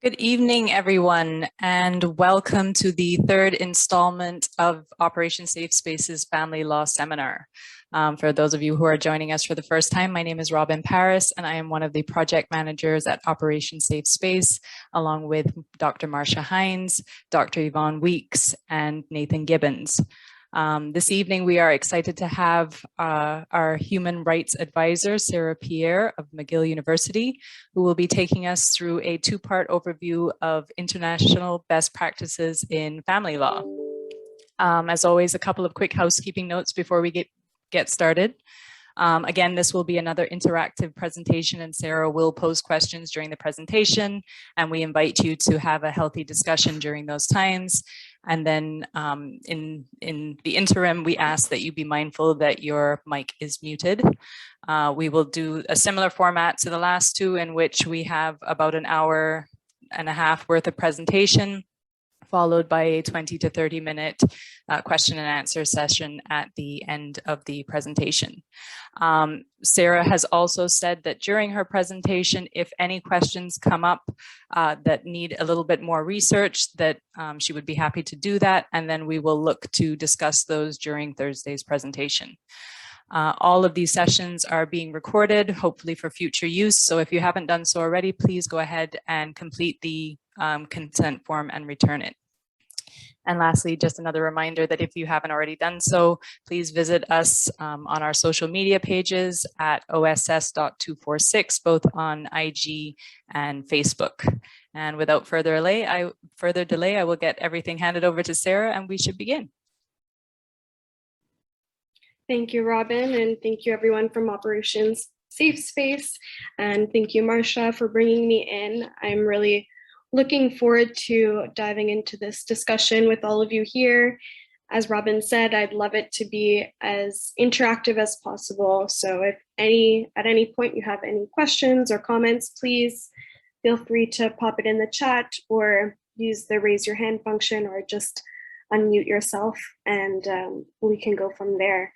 Good evening, everyone, and welcome to the third installment of Operation Safe Spaces Family Law Seminar. For those of you who are joining us for the first time, my name is Robin Paris, and I am one of the project managers at Operation Safe Space, along with Dr. Marcia Hines, Dr. Yvonne Weeks, and Nathan Gibbons. This evening, we are excited to have our human rights advisor, Sara Pierre of McGill University, who will be taking us through a two-part overview of international best practices in family law. As always, a couple of quick housekeeping notes before we get started. Again, this will be another interactive presentation, and Sara will pose questions during the presentation, and we invite you to have a healthy discussion during those times. And then in the interim, we ask that you be mindful that your mic is muted. We will do a similar format to the last two, in which we have about an hour and a half worth of presentation, followed by a 20 to 30 minute question and answer session at the end of the presentation. Sara has also said that during her presentation, if any questions come up that need a little bit more research, that she would be happy to do that, and then we will look to discuss those during Thursday's presentation. All of these sessions are being recorded, hopefully for future use. So if you haven't done so already, please go ahead and complete the consent form and return it. And lastly, just another reminder that if you haven't already done so, please visit us on our social media pages at oss.246, both on IG and Facebook. And without further delay, I will get everything handed over to Sara, and we should begin. Thank you, Robin, and thank you everyone from Operations Safe Space. And thank you, Marcia, for bringing me in. I'm really looking forward to diving into this discussion with all of you here. As Robin said, I'd love it to be as interactive as possible. So if at any point you have any questions or comments, please feel free to pop it in the chat or use the raise your hand function, or just unmute yourself, and we can go from there.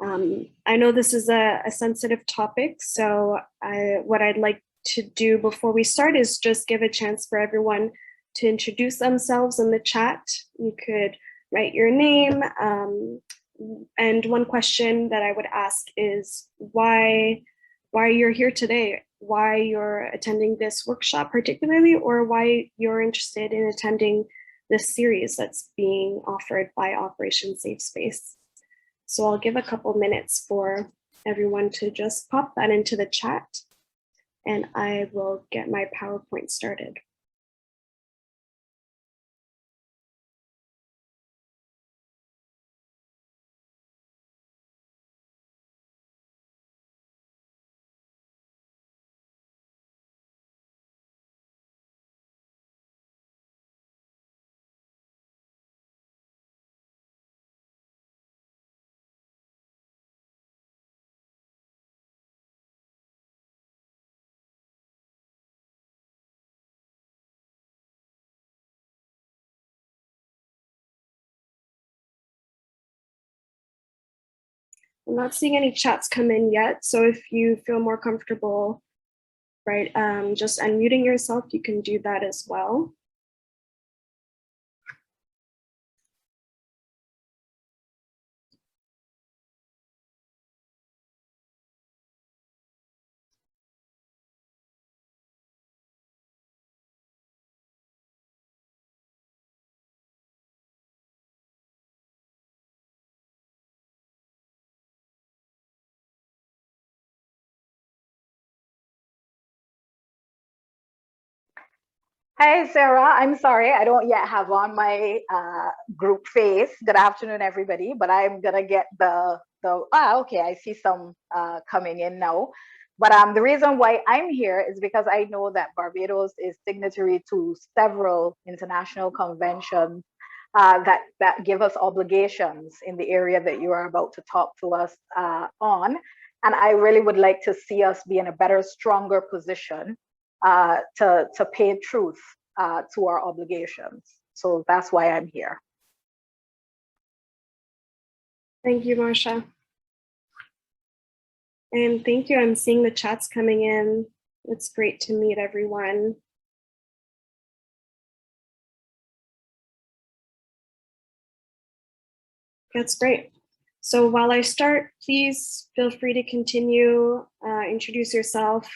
I know this is a sensitive topic, so what I'd like to do before we start is just give a chance for everyone to introduce themselves in the chat. You could write your name, and one question that I would ask is why you're here today, why you're attending this workshop particularly, or why you're interested in attending this series that's being offered by Operation Safe Space. So I'll give a couple minutes for everyone to just pop that into the chat, and I will get my PowerPoint started. I'm not seeing any chats come in yet, so if you feel more comfortable, right, just unmuting yourself, you can do that as well. Hi, Sara. I'm sorry, I don't yet have on my group face. Good afternoon, everybody. But I'm gonna get okay, I see some coming in now. But the reason why I'm here is because I know that Barbados is signatory to several international conventions that give us obligations in the area that you are about to talk to us on. And I really would like to see us be in a better, stronger position to pay truth to our obligations. So that's why I'm here. Thank you, Marcia. And thank you, I'm seeing the chats coming in. It's great to meet everyone. That's great. So while I start, please feel free to continue, introduce yourself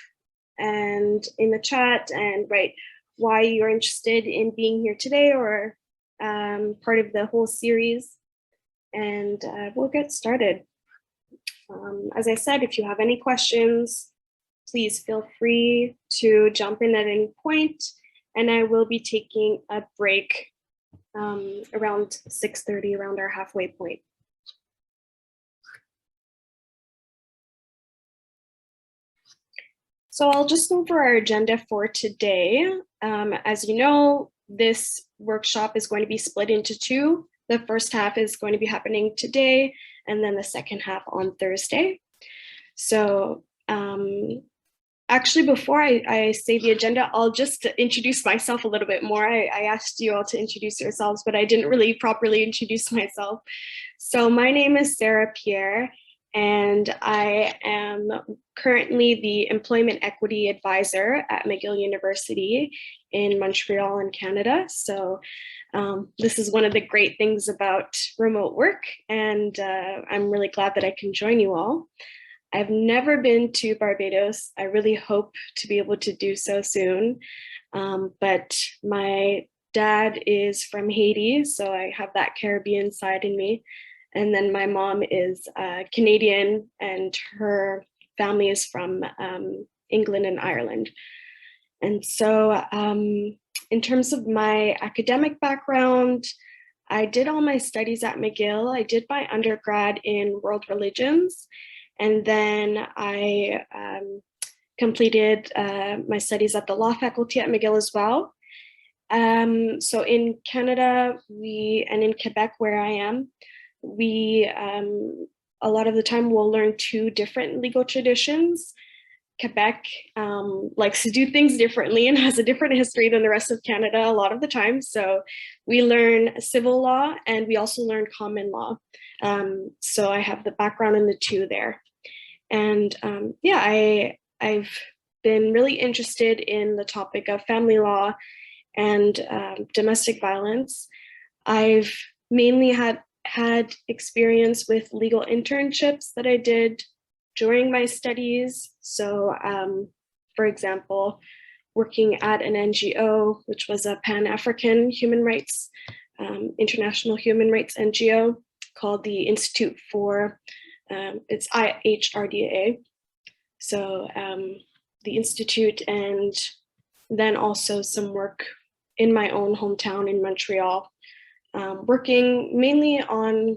and in the chat and write why you're interested in being here today or part of the whole series. And we'll get started. As I said, if you have any questions, please feel free to jump in at any point, and I will be taking a break around 6:30, around our halfway point. So I'll just go over our agenda for today. As you know, this workshop is going to be split into two. The first half is going to be happening today, and then the second half on Thursday. So actually, before I say the agenda, I'll just introduce myself a little bit more. I asked you all to introduce yourselves, but I didn't really properly introduce myself. So my name is Sara Pierre, and I am currently the Employment Equity Advisor at McGill University in Montreal in Canada. So this is one of the great things about remote work, and I'm really glad that I can join you all. I've never been to Barbados. I really hope to be able to do so soon. But my dad is from Haiti, so I have that Caribbean side in me. And then my mom is Canadian, and her family is from England and Ireland. And so in terms of my academic background, I did all my studies at McGill. I did my undergrad in world religions. And then I completed my studies at the law faculty at McGill as well. So in Canada, and in Quebec, where I am, we a lot of the time will learn two different legal traditions. Quebec likes to do things differently and has a different history than the rest of Canada a lot of the time. So we learn civil law, and we also learn common law. So I have the background in the two there. And yeah, I've been really interested in the topic of family law and domestic violence. I've mainly had experience with legal internships that I did during my studies. So for example, working at an NGO, which was a Pan-African human rights, international human rights NGO called the Institute for it's IHRDA. So the Institute, and then also some work in my own hometown in Montreal, working mainly on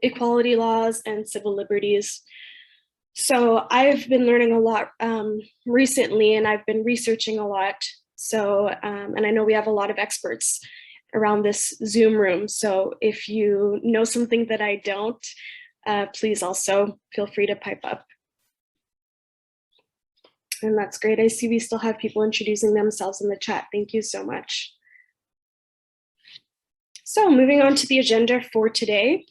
equality laws and civil liberties. So I've been learning a lot recently, and I've been researching a lot. So, and I know we have a lot of experts around this Zoom room. So if you know something that I don't, please also feel free to pipe up. And that's great. I see we still have people introducing themselves in the chat. Thank you so much. So moving on to the agenda for today,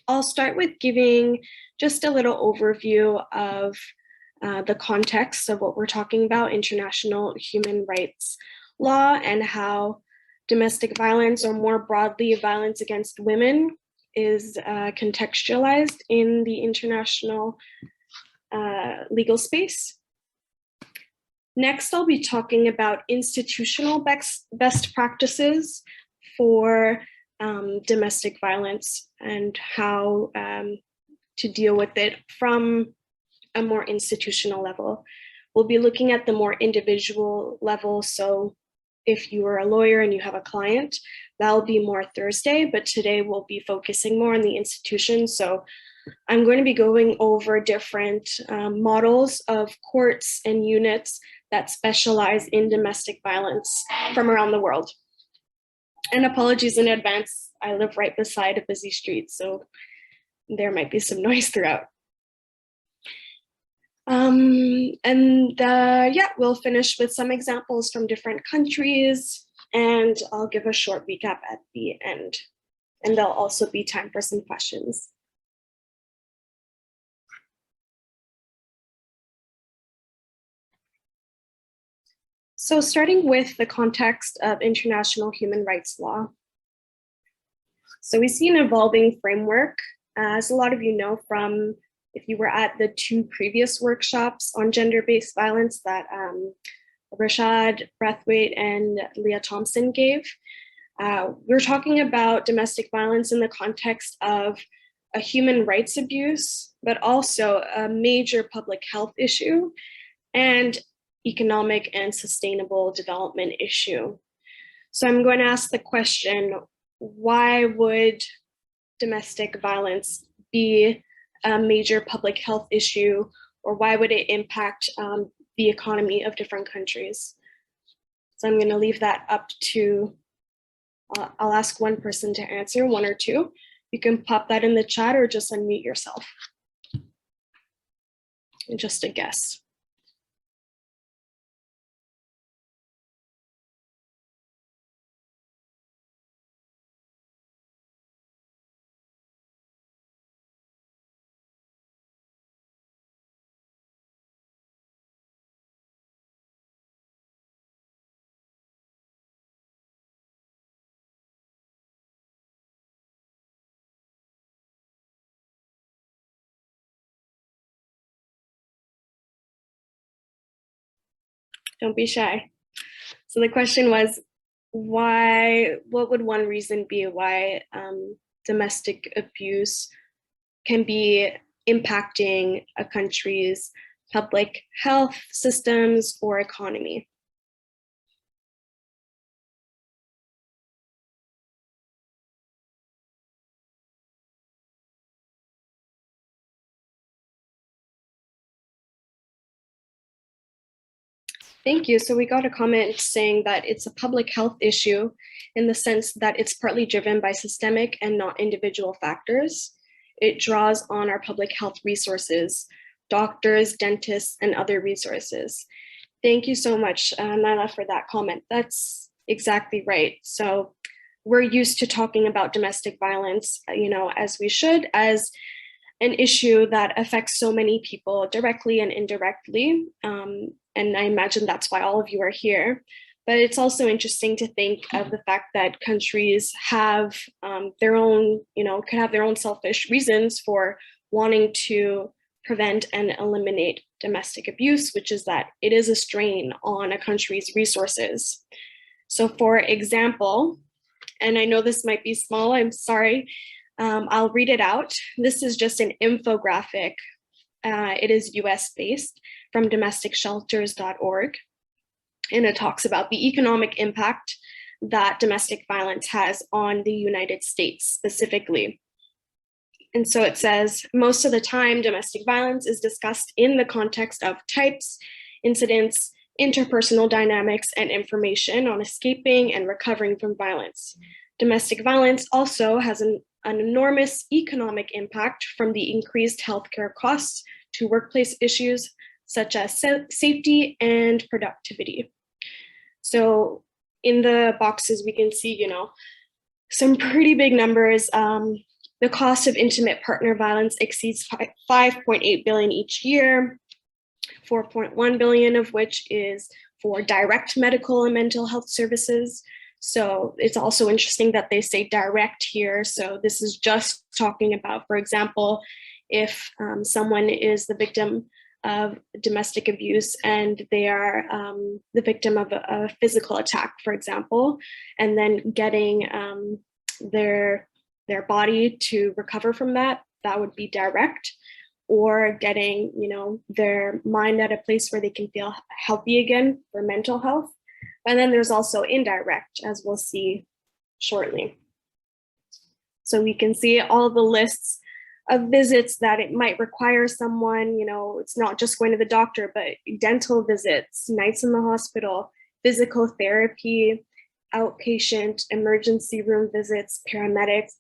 I'll start with giving just a little overview of the context of what we're talking about, international human rights law, and how domestic violence, or more broadly, violence against women, is contextualized in the international legal space. Next, I'll be talking about institutional best practices for domestic violence and how to deal with it from a more institutional level. We'll be looking at the more individual level. So if you are a lawyer and you have a client, that'll be more Thursday, but today we'll be focusing more on the institution. So I'm going to be going over different models of courts and units that specialize in domestic violence from around the world. And apologies in advance, I live right beside a busy street, so there might be some noise throughout. Yeah, we'll finish with some examples from different countries, and I'll give a short recap at the end. And there'll also be time for some questions. So starting with the context of international human rights law. So we see an evolving framework, as a lot of you know from if you were at the 2 previous workshops on gender-based violence that Rashad Brathwaite and Leah Thompson gave. We're talking about domestic violence in the context of a human rights abuse, but also a major public health issue and economic and sustainable development issue. So I'm going to ask the question, why would domestic violence be a major public health issue, or why would it impact the economy of different countries? So I'm going to leave that up to, I'll ask one person to answer, 1 or 2. You can pop that in the chat or just unmute yourself. And just a guess. Don't be shy. So the question was, what would one reason be why domestic abuse can be impacting a country's public health systems or economy? Thank you. So we got a comment saying that it's a public health issue in the sense that it's partly driven by systemic and not individual factors. It draws on our public health resources, doctors, dentists, and other resources. Thank you so much, Nyla, for that comment. That's exactly right. So we're used to talking about domestic violence, as we should, as an issue that affects so many people directly and indirectly. And I imagine that's why all of you are here. But it's also interesting to think of the fact that countries have their own, could have their own selfish reasons for wanting to prevent and eliminate domestic abuse, which is that it is a strain on a country's resources. So for example, and I know this might be small, I'm sorry, I'll read it out. This is just an infographic. It is US-based from domesticshelters.org. And it talks about the economic impact that domestic violence has on the United States specifically. And so it says, most of the time, domestic violence is discussed in the context of types, incidents, interpersonal dynamics, and information on escaping and recovering from violence. Domestic violence also has an enormous economic impact from the increased healthcare costs to workplace issues such as safety and productivity. So in the boxes, we can see, some pretty big numbers. The cost of intimate partner violence exceeds 5.8 billion each year, 4.1 billion of which is for direct medical and mental health services. So it's also interesting that they say direct here. So this is just talking about, for example, if someone is the victim of domestic abuse and they are the victim of a physical attack, for example, and then getting their body to recover from that, that would be direct, or getting, their mind at a place where they can feel healthy again for mental health. And then there's also indirect, as we'll see shortly. So we can see all the lists of visits that it might require someone, it's not just going to the doctor, but dental visits, nights in the hospital, physical therapy, outpatient emergency room visits, paramedics.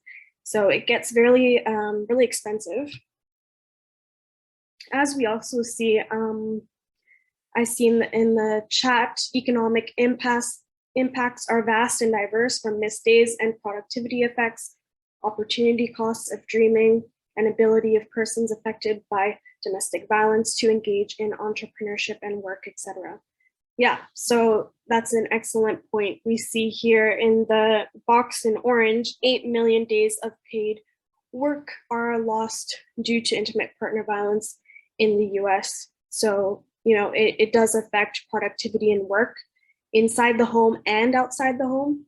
So it gets really, really expensive. As we also see, I see in the chat, economic impacts are vast and diverse, from missed days and productivity effects, opportunity costs of dreaming, and ability of persons affected by domestic violence to engage in entrepreneurship and work, etc. Yeah, so that's an excellent point. We see here in the box in orange, 8 million days of paid work are lost due to intimate partner violence in the US. So, you know, it does affect productivity and work inside the home and outside the home.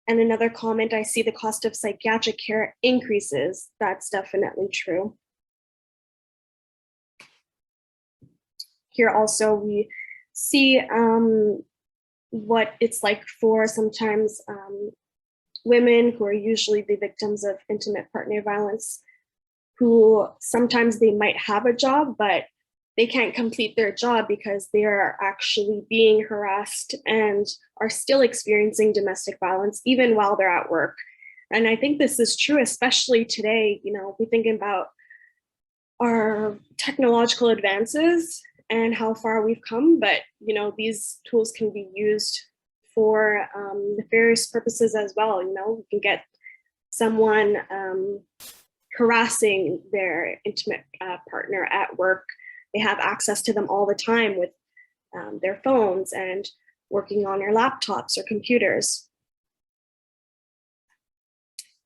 And another comment, I see the cost of psychiatric care increases. That's definitely true. Here also we see what it's like for sometimes women who are usually the victims of intimate partner violence, who sometimes they might have a job, but they can't complete their job because they are actually being harassed and are still experiencing domestic violence even while they're at work. And I think this is true, especially today. You know, we think about our technological advances and how far we've come, but you know, these tools can be used for nefarious purposes as well. You know, we can get someone harassing their intimate partner at work. They have access to them all the time with their phones and working on their laptops or computers.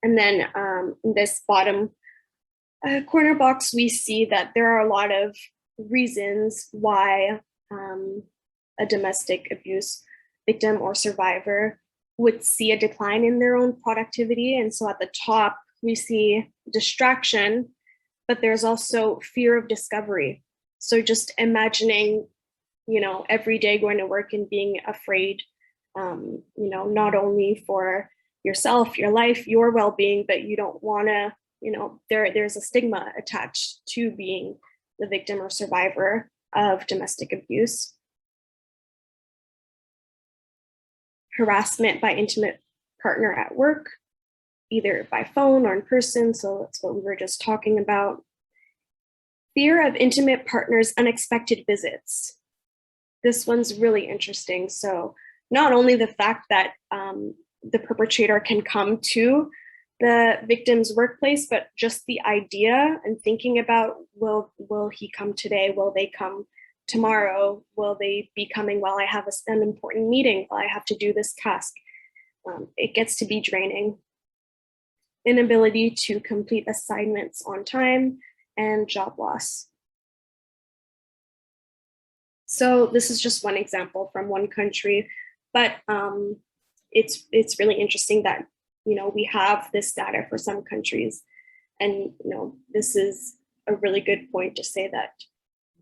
And then in this bottom corner box, we see that there are a lot of reasons why a domestic abuse victim or survivor would see a decline in their own productivity. And so at the top, we see distraction, but there's also fear of discovery. So just imagining, you know, every day going to work and being afraid, you know, not only for yourself, your life, your well-being, but you don't want to, you know, there's a stigma attached to being the victim or survivor of domestic abuse. Harassment by intimate partner at work, either by phone or in person. So that's what we were just talking about. Fear of intimate partners' unexpected visits. This one's really interesting. So not only the fact that the perpetrator can come to the victim's workplace, but just the idea and thinking about, will he come today? Will they come tomorrow? Will they be coming while I have an important meeting, while I have to do this task? It gets to be draining. Inability to complete assignments on time and job loss. So this is just one example from one country, but it's really interesting that, you know, we have this data for some countries, and you know, this is a really good point to say that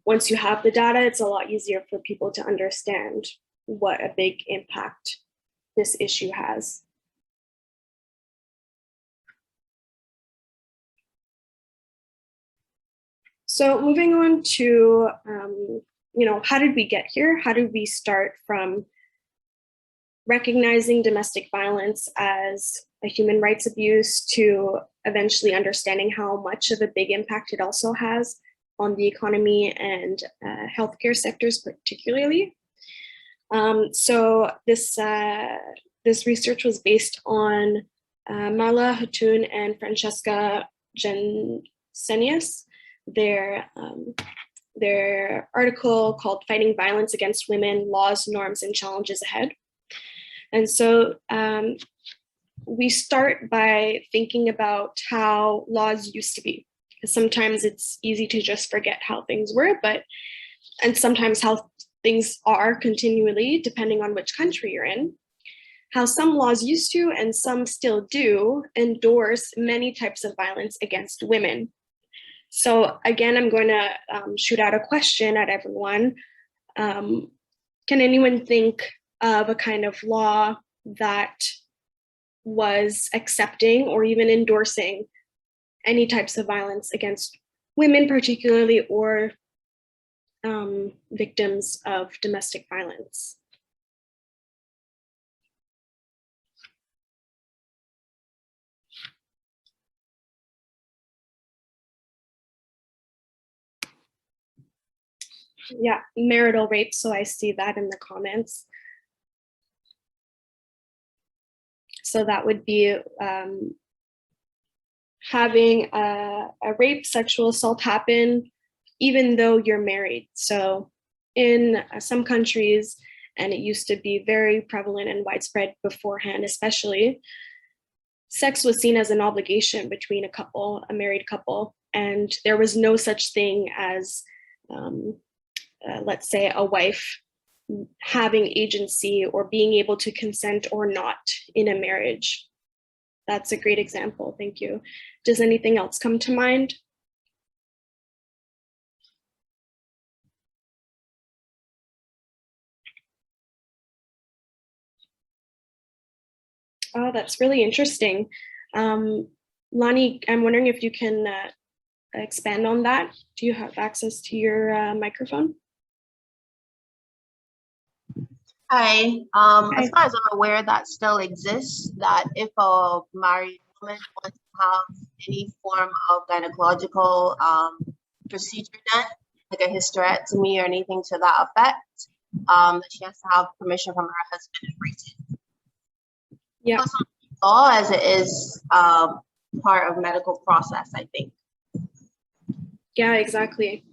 once you have the data, it's a lot easier for people to understand what a big impact this issue has. So moving on to, you know, how did we get here? How did we start from recognizing domestic violence as a human rights abuse to eventually understanding how much of a big impact it also has on the economy and healthcare sectors particularly? So this research was based on Marla Hatun and Francesca Jensenius. Their article called Fighting Violence Against Women, Laws, Norms, and Challenges Ahead. And so we start by thinking about how laws used to be, because sometimes it's easy to just forget how things were, and sometimes how things are continually, depending on which country you're in. How some laws used to, and some still do, endorse many types of violence against women. So again, I'm going to shoot out a question at everyone. Can anyone think of a kind of law that was accepting or even endorsing any types of violence against women particularly, or victims of domestic violence? Yeah, marital rape, so I see that in the comments. So that would be having a rape, sexual assault happen even though you're married. So in some countries, and it used to be very prevalent and widespread beforehand, especially, sex was seen as an obligation between a couple, a married couple, and there was no such thing as, let's say, a wife having agency or being able to consent or not in a marriage. That's a great example. Thank you. Does anything else come to mind? Oh, that's really interesting. Lonnie, I'm wondering if you can expand on that. Do you have access to your microphone? Hi. As far as I'm aware, that still exists, that if a married woman wants to have any form of gynecological procedure done, like a hysterectomy or anything to that effect, that she has to have permission from her husband and bring it. Yeah. Law as it is part of medical process, I think. Yeah, exactly.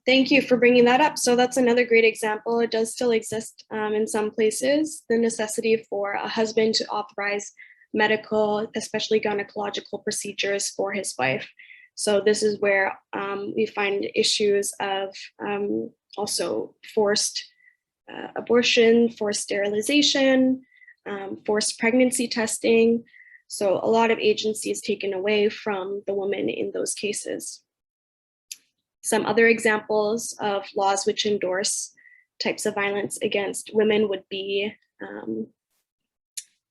Thank you for bringing that up. So that's another great example. It does still exist in some places, the necessity for a husband to authorize medical, especially gynecological procedures for his wife. So this is where we find issues of also forced abortion, forced sterilization, forced pregnancy testing. So a lot of agency is taken away from the woman in those cases. Some other examples of laws which endorse types of violence against women would be,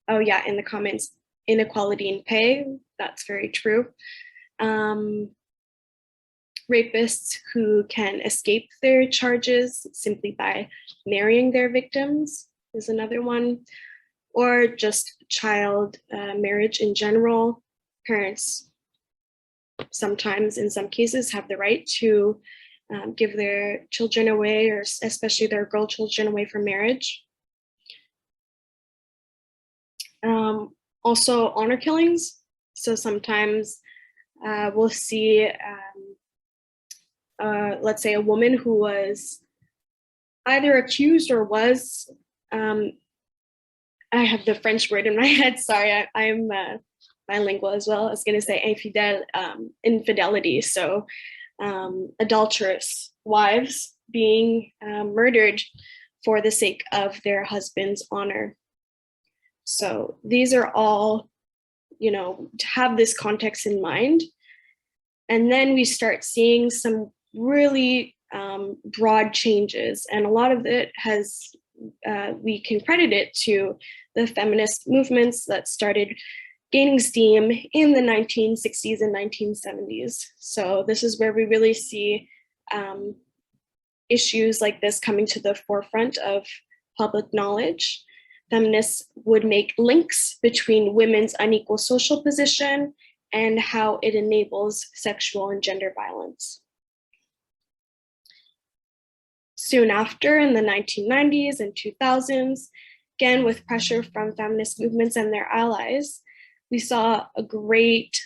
oh yeah, in the comments, inequality in pay, that's very true. Rapists who can escape their charges simply by marrying their victims is another one, or just child marriage in general. Parents sometimes, in some cases, have the right to give their children away, or especially their girl children away for marriage. Also honor killings. So sometimes we'll see, let's say, a woman who was either accused or was, I have the French word in my head, sorry, I'm bilingual as well. I was going to say infidelity. So adulterous wives being murdered for the sake of their husband's honor. So these are all, to have this context in mind. And then we start seeing some really broad changes. And a lot of it has, we can credit it to the feminist movements that started gaining steam in the 1960s and 1970s. So this is where we really see issues like this coming to the forefront of public knowledge. Feminists would make links between women's unequal social position and how it enables sexual and gender violence. Soon after, in the 1990s and 2000s, again with pressure from feminist movements and their allies, we saw a great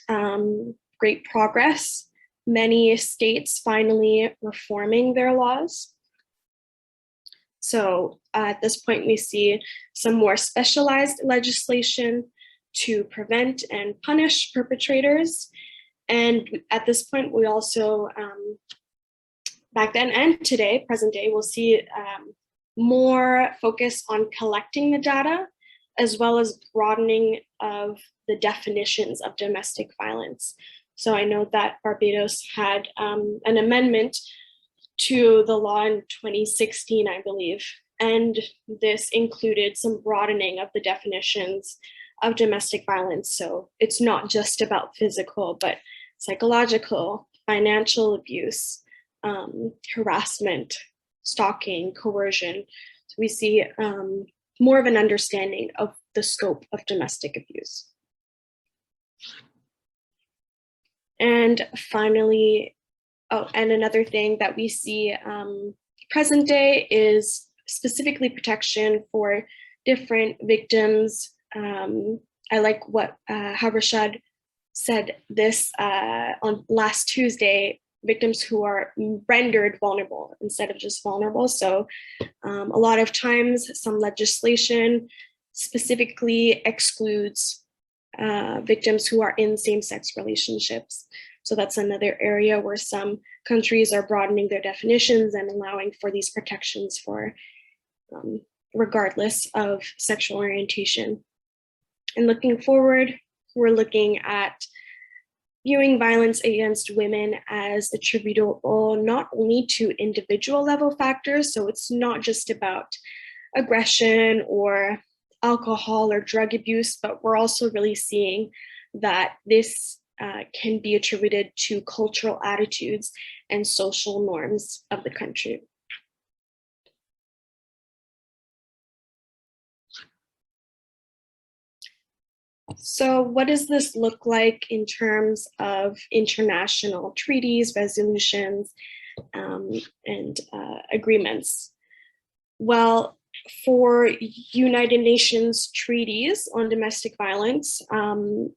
progress. Many states finally reforming their laws. So at this point, we see some more specialized legislation to prevent and punish perpetrators. And at this point, we also, back then and today, present day, we'll see more focus on collecting the data, as well as broadening of the definitions of domestic violence. So I know that Barbados had an amendment to the law in 2016, I believe, and this included some broadening of the definitions of domestic violence. So it's not just about physical, but psychological, financial abuse, harassment, stalking, coercion. So we see more of an understanding of the scope of domestic abuse. And finally, and another thing that we see present day is specifically protection for different victims. I like how Rashad said this on last Tuesday victims who are rendered vulnerable instead of just vulnerable. So a lot of times some legislation specifically excludes victims who are in same-sex relationships. So that's another area where some countries are broadening their definitions and allowing for these protections for regardless of sexual orientation. And looking forward, we're looking at viewing violence against women as attributable not only to individual level factors, so it's not just about aggression or alcohol or drug abuse, but we're also really seeing that this can be attributed to cultural attitudes and social norms of the country. So what does this look like in terms of international treaties, resolutions, and agreements? Well, for United Nations treaties on domestic violence,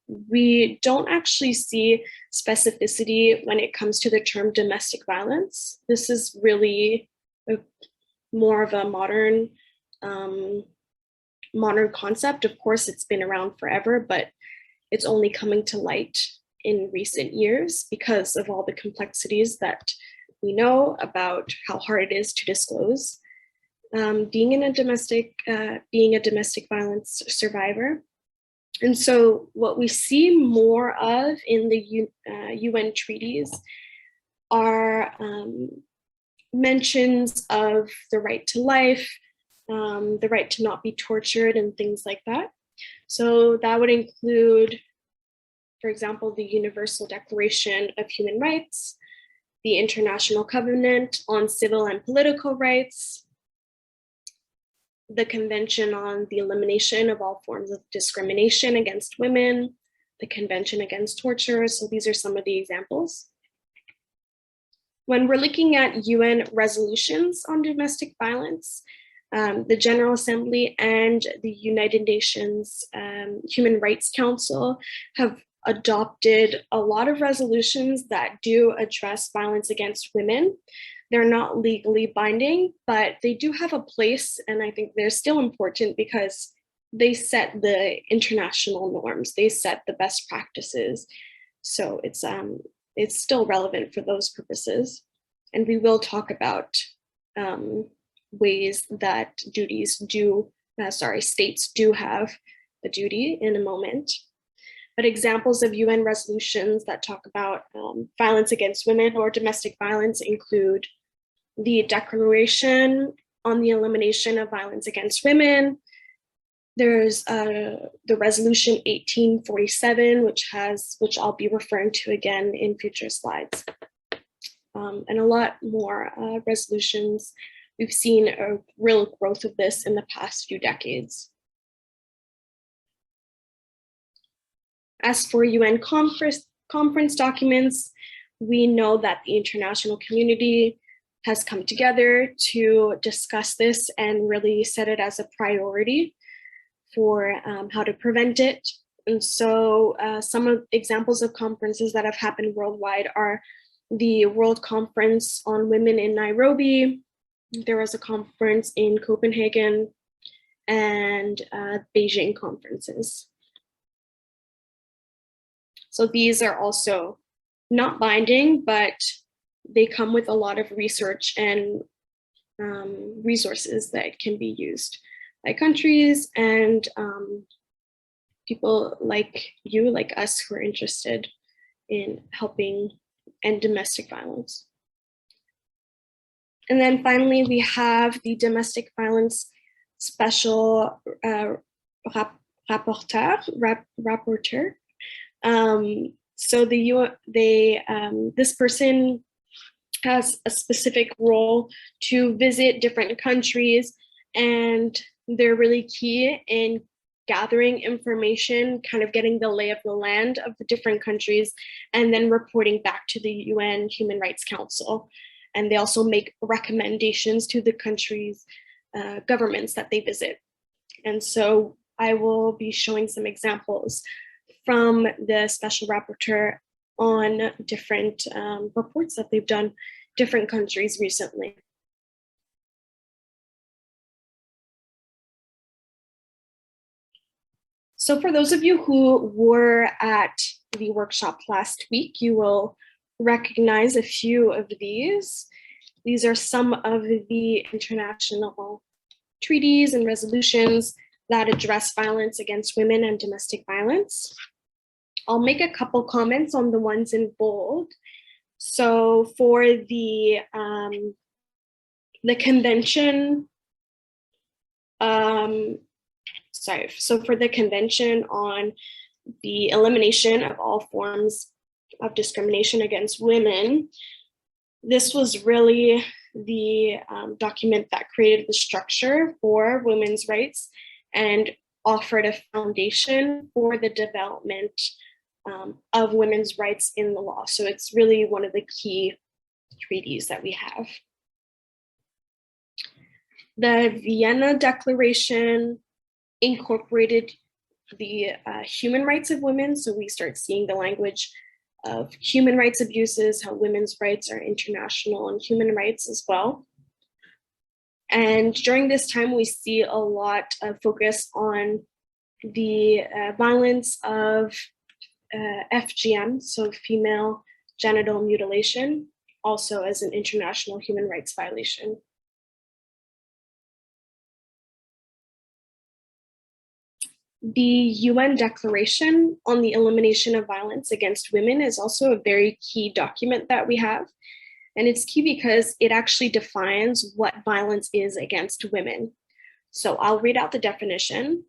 we don't actually see specificity when it comes to the term domestic violence. This is really more of a modern concept. Of course, it's been around forever, but it's only coming to light in recent years because of all the complexities that we know about how hard it is to disclose being a domestic violence survivor. And so what we see more of in the UN treaties are mentions of the right to life, the right to not be tortured and things like that. So that would include, for example, the Universal Declaration of Human Rights, the International Covenant on Civil and Political Rights, the Convention on the Elimination of All Forms of Discrimination Against Women, the Convention Against Torture. So these are some of the examples. When we're looking at UN resolutions on domestic violence, the General Assembly and the United Nations Human Rights Council have adopted a lot of resolutions that do address violence against women. They're not legally binding, but they do have a place, and I think they're still important because they set the international norms, they set the best practices. So it's still relevant for those purposes. And we will talk about ways that states do have a duty in a moment. But examples of UN resolutions that talk about violence against women or domestic violence include the Declaration on the Elimination of Violence Against Women. There's the Resolution 1847, which I'll be referring to again in future slides. And a lot more resolutions. We've seen a real growth of this in the past few decades. As for UN conference documents, we know that the international community has come together to discuss this and really set it as a priority for how to prevent it. And so some of examples of conferences that have happened worldwide are the World Conference on Women in Nairobi. There was a conference in Copenhagen and Beijing conferences. So these are also not binding, but they come with a lot of research and resources that can be used by countries and people like you, like us, who are interested in helping end domestic violence. And then finally, we have the domestic violence special rapporteur. So this person has a specific role to visit different countries, and they're really key in gathering information, kind of getting the lay of the land of the different countries, and then reporting back to the UN Human Rights Council. And they also make recommendations to the countries' governments that they visit. And so I will be showing some examples from the Special Rapporteur on different reports that they've done, different countries recently. So for those of you who were at the workshop last week, you will recognize a few of these. These are some of the international treaties and resolutions that address violence against women and domestic violence. I'll make a couple comments on the ones in bold. So for the convention, so for the convention on the elimination of all forms of discrimination against women, this was really the document that created the structure for women's rights and offered a foundation for the development of women's rights in the law. So it's really one of the key treaties that we have. The Vienna Declaration incorporated the human rights of women. So we start seeing the language of human rights abuses, how women's rights are international and human rights as well. And during this time, we see a lot of focus on the violence of FGM, so female genital mutilation, also as an international human rights violation. The UN Declaration on the Elimination of Violence Against Women is also a very key document that we have. And it's key because it actually defines what violence is against women. So I'll read out the definition.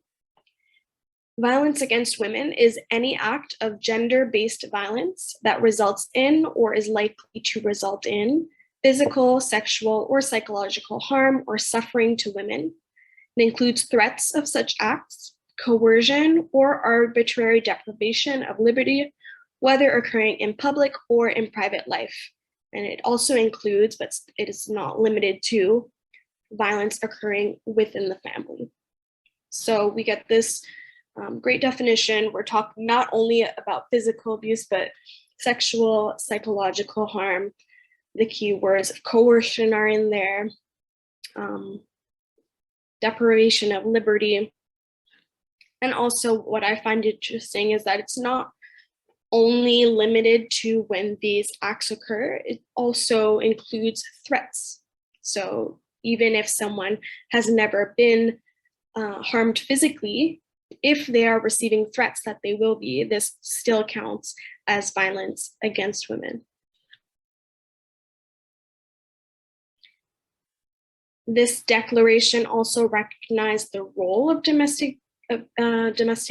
Violence against women is any act of gender-based violence that results in or is likely to result in physical, sexual, or psychological harm or suffering to women. It includes threats of such acts, coercion, or arbitrary deprivation of liberty, whether occurring in public or in private life. And it also includes, but it is not limited to, violence occurring within the family. So we get this great definition. We're talking not only about physical abuse, but sexual, psychological harm. The key words of coercion are in there, deprivation of liberty. And also what I find interesting is that it's not only limited to when these acts occur, it also includes threats. So even if someone has never been harmed physically, if they are receiving threats that they will be, this still counts as violence against women. This declaration also recognized the role of domestic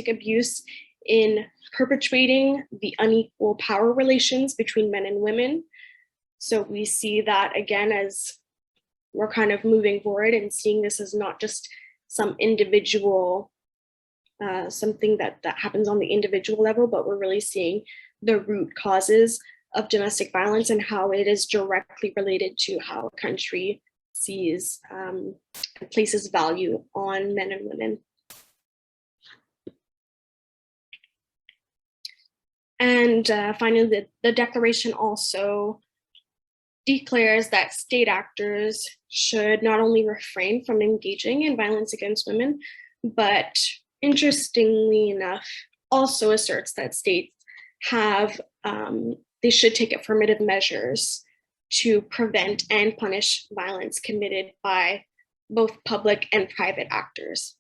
abuse in perpetuating the unequal power relations between men and women. So we see that again as we're kind of moving forward and seeing this as not just some individual, something that happens on the individual level, but we're really seeing the root causes of domestic violence and how it is directly related to how a country sees and places value on men and women. And finally, the declaration also declares that state actors should not only refrain from engaging in violence against women, but interestingly enough, also asserts that states have, they should take affirmative measures to prevent and punish violence committed by both public and private actors.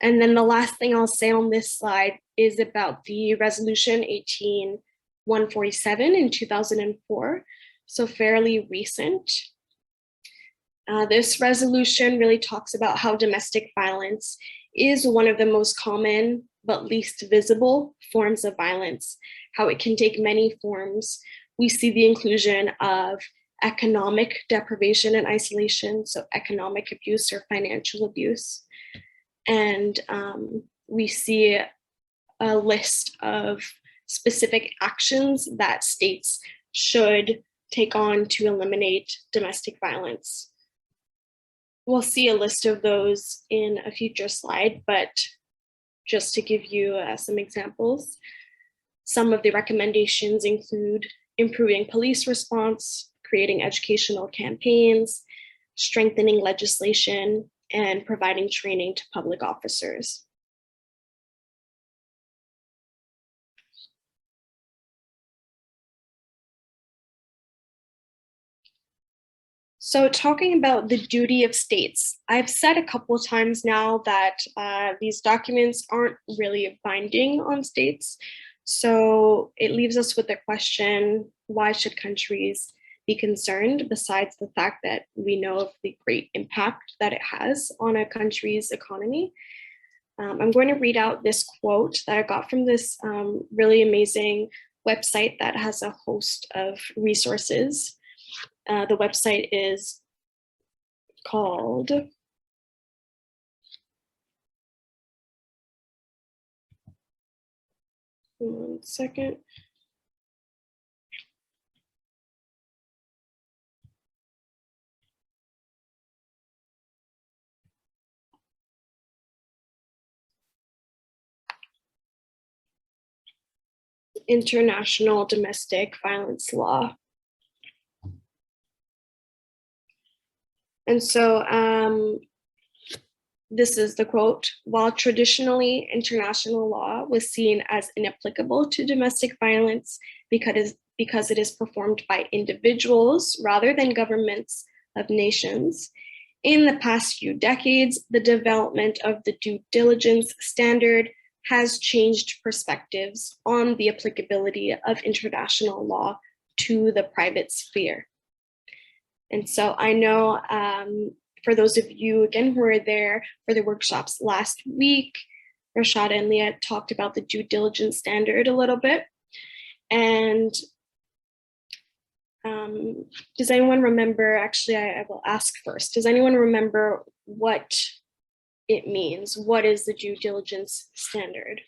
And then the last thing I'll say on this slide is about the resolution 18147 in 2004, so fairly recent. This resolution really talks about how domestic violence is one of the most common but least visible forms of violence, how it can take many forms. We see the inclusion of economic deprivation and isolation, so economic abuse or financial abuse. And we see a list of specific actions that states should take on to eliminate domestic violence. We'll see a list of those in a future slide, but just to give you some examples. Some of the recommendations include improving police response, creating educational campaigns, strengthening legislation, and providing training to public officers. So talking about the duty of states, I've said a couple of times now that these documents aren't really binding on states. So it leaves us with the question, why should countries be concerned, besides the fact that we know of the great impact that it has on a country's economy? I'm going to read out this quote that I got from this really amazing website that has a host of resources. The website is called one second. International Domestic Violence Law. And so this is the quote: while traditionally international law was seen as inapplicable to domestic violence because it is performed by individuals rather than governments of nations, in the past few decades, the development of the due diligence standard has changed perspectives on the applicability of international law to the private sphere. And so I know for those of you, again, who were there for the workshops last week, Rashada and Leah talked about the due diligence standard a little bit. And does anyone remember, actually, I will ask first, does anyone remember what it means? What is the due diligence standard?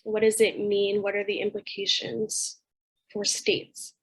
What does it mean? What are the implications for states?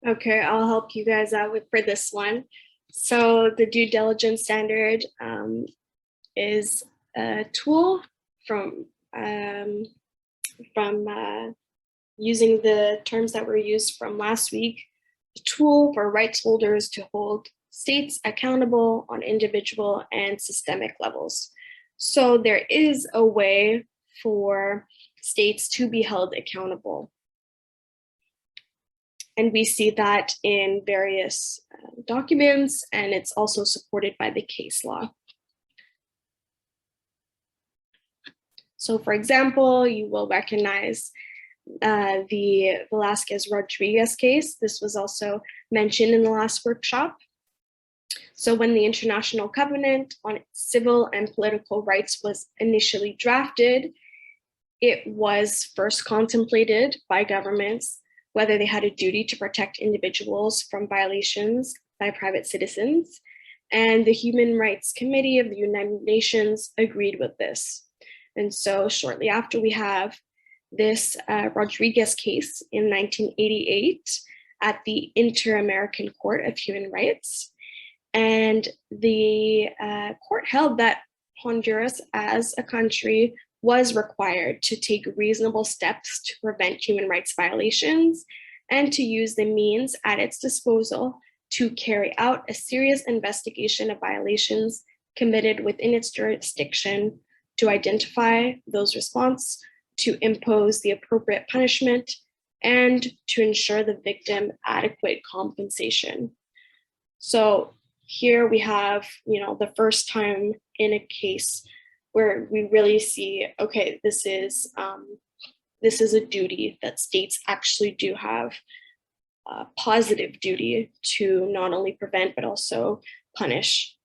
Okay, I'll help you guys out for this one. So the due diligence standard is a tool from using the terms that were used from last week, a tool for rights holders to hold states accountable on individual and systemic levels. So there is a way for states to be held accountable. And we see that in various documents, and it's also supported by the case law. So for example, you will recognize the Velasquez Rodriguez case. This was also mentioned in the last workshop. So when the International Covenant on Civil and Political Rights was initially drafted, it was first contemplated by governments whether they had a duty to protect individuals from violations by private citizens. And the Human Rights Committee of the United Nations agreed with this. And so shortly after, we have this Rodriguez case in 1988 at the Inter-American Court of Human Rights. And the court held that Honduras as a country was required to take reasonable steps to prevent human rights violations and to use the means at its disposal to carry out a serious investigation of violations committed within its jurisdiction, to identify those responsible, to impose the appropriate punishment, and to ensure the victim adequate compensation. So here we have, the first time in a case where we really see, okay, this is a duty that states actually do have positive duty to not only prevent but also punish.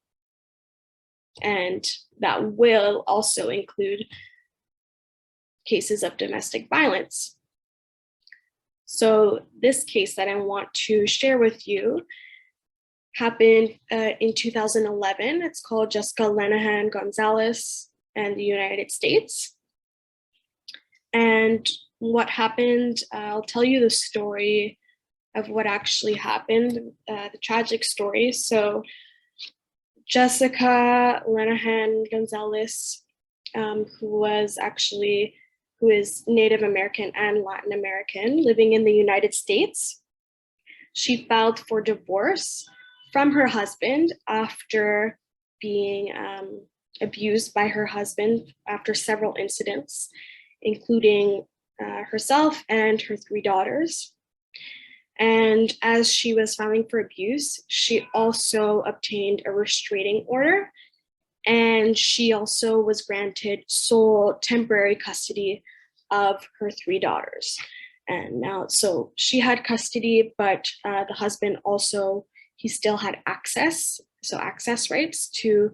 And that will also include cases of domestic violence. So this case that I want to share with you happened in 2011. It's called Jessica Lenahan Gonzalez and the United States. And what happened, I'll tell you the story of what actually happened, the tragic story. So Jessica Lenahan Gonzalez, who is Native American and Latin American, living in the United States. She filed for divorce from her husband after being abused by her husband after several incidents, including herself and her 3 daughters. And as she was filing for abuse, she also obtained a restraining order, and she also was granted sole temporary custody of her 3 daughters. And now, so she had custody, but the husband also, he still had access rights to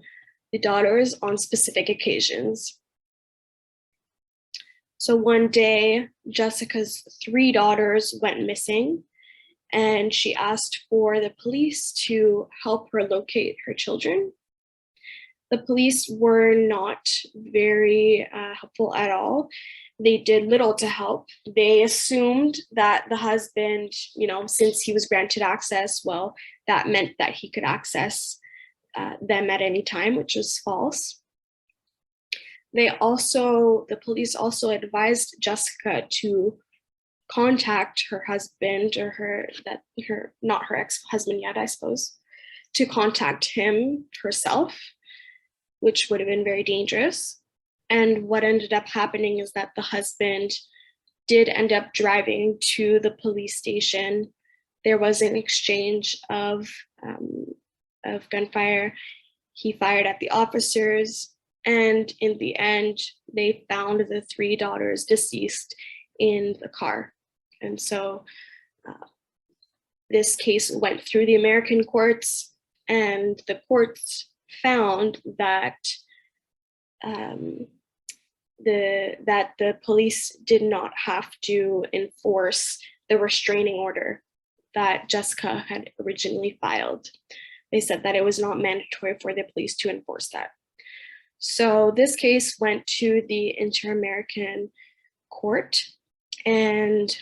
the daughters on specific occasions. So one day, Jessica's 3 daughters went missing, and she asked for the police to help her locate her children. The police were not very helpful at all. They did little to help. They assumed that the husband, since he was granted access, well, that meant that he could access them at any time, which was false. The police also advised Jessica to contact her husband, or not her ex-husband yet, I suppose, to contact him herself, which would have been very dangerous. And what ended up happening is that the husband did end up driving to the police station. There was an exchange of gunfire. He fired at the officers, and in the end, they found the 3 daughters deceased in the car. And so this case went through the American courts, and the courts found that the police did not have to enforce the restraining order that Jessica had originally filed. They said that it was not mandatory for the police to enforce that. So this case went to the Inter-American Court, and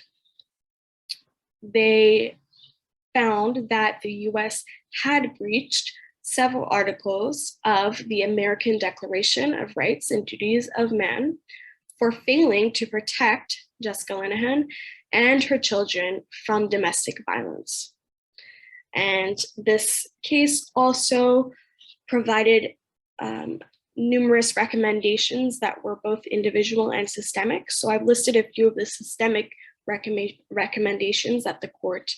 they found that the US had breached several articles of the American Declaration of Rights and Duties of Man for failing to protect Jessica Lenahan and her children from domestic violence. And this case also provided numerous recommendations that were both individual and systemic. So I've listed a few of the systemic recommendations that the court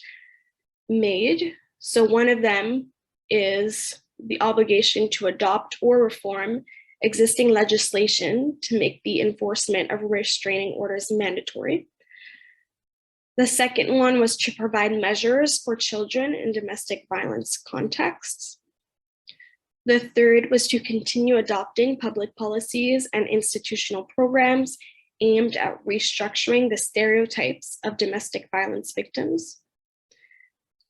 made. So one of them is the obligation to adopt or reform existing legislation to make the enforcement of restraining orders mandatory. The second one was to provide measures for children in domestic violence contexts. The third was to continue adopting public policies and institutional programs aimed at restructuring the stereotypes of domestic violence victims.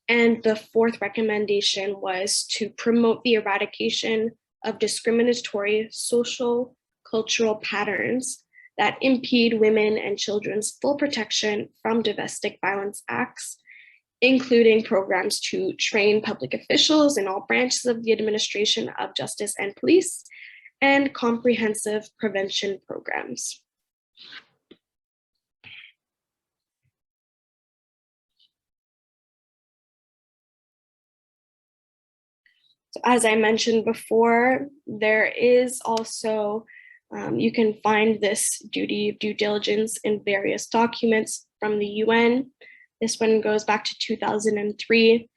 And the fourth recommendation was to promote the eradication of discriminatory social, cultural patterns that impede women and children's full protection from domestic violence acts, including programs to train public officials in all branches of the administration of justice and police, and comprehensive prevention programs. So as I mentioned before, there is also, you can find this duty of due diligence in various documents from the UN. This one goes back to 2003,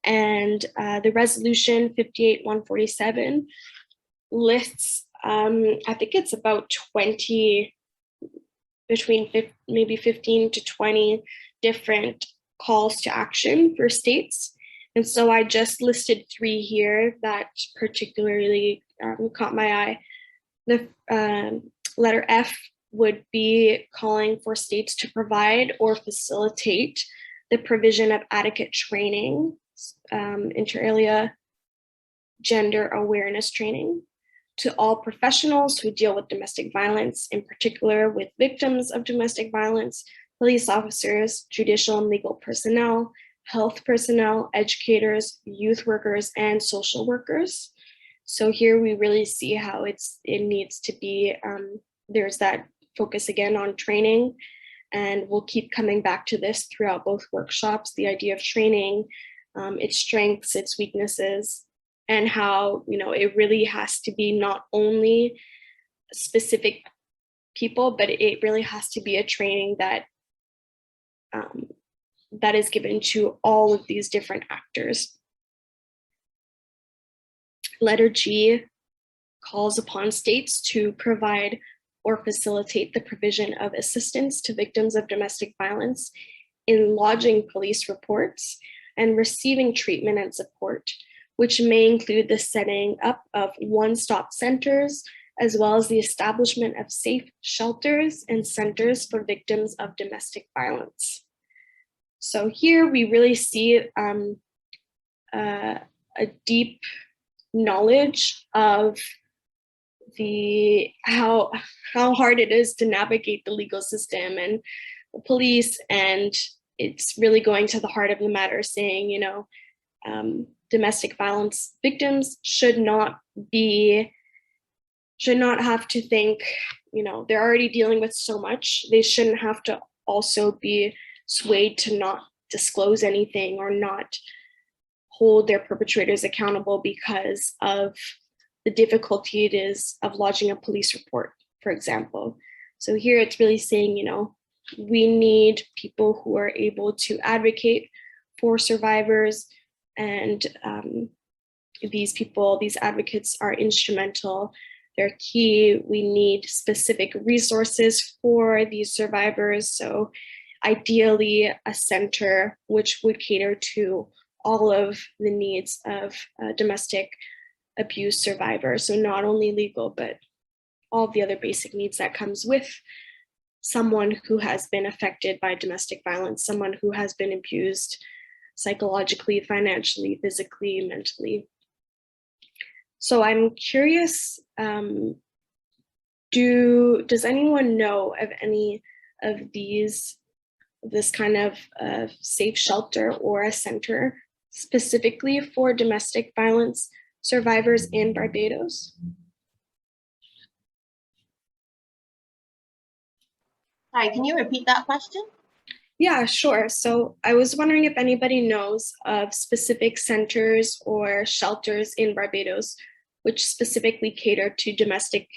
and the resolution 58-147 lists, I think it's about 20, between maybe 15 to 20 different calls to action for states. And so I just listed 3 here that particularly caught my eye. The letter F would be calling for states to provide or facilitate the provision of adequate training, inter alia gender awareness training, to all professionals who deal with domestic violence, in particular with victims of domestic violence, police officers, judicial and legal personnel, health personnel, educators, youth workers, and social workers. So here we really see how it needs to be, there's that focus again on training, and we'll keep coming back to this throughout both workshops, the idea of training, its strengths, its weaknesses, and how, you know, it really has to be not only specific people, but it really has to be a training that that is given to all of these different actors. Letter G calls upon states to provide or facilitate the provision of assistance to victims of domestic violence in lodging police reports and receiving treatment and support, which may include the setting up of one-stop centers, as well as the establishment of safe shelters and centers for victims of domestic violence. So here we really see a deep knowledge of how hard it is to navigate the legal system and the police, and it's really going to the heart of the matter, saying, you know, domestic violence victims should not have to think, you know, they're already dealing with so much. They shouldn't have to also be swayed to not disclose anything or not hold their perpetrators accountable because of the difficulty it is of lodging a police report, for example. So here it's really saying, you know, we need people who are able to advocate for survivors, and these advocates are instrumental. They're key. We need specific resources for these survivors. So ideally a center which would cater to all of the needs of domestic abuse survivors. So not only legal, but all the other basic needs that comes with someone who has been affected by domestic violence, someone who has been abused psychologically, financially, physically, mentally. So I'm curious, does anyone know of any of this kind of safe shelter or a center specifically for domestic violence survivors in Barbados? Sorry, can you repeat that question? Yeah, sure. So I was wondering if anybody knows of specific centers or shelters in Barbados which specifically cater to domestic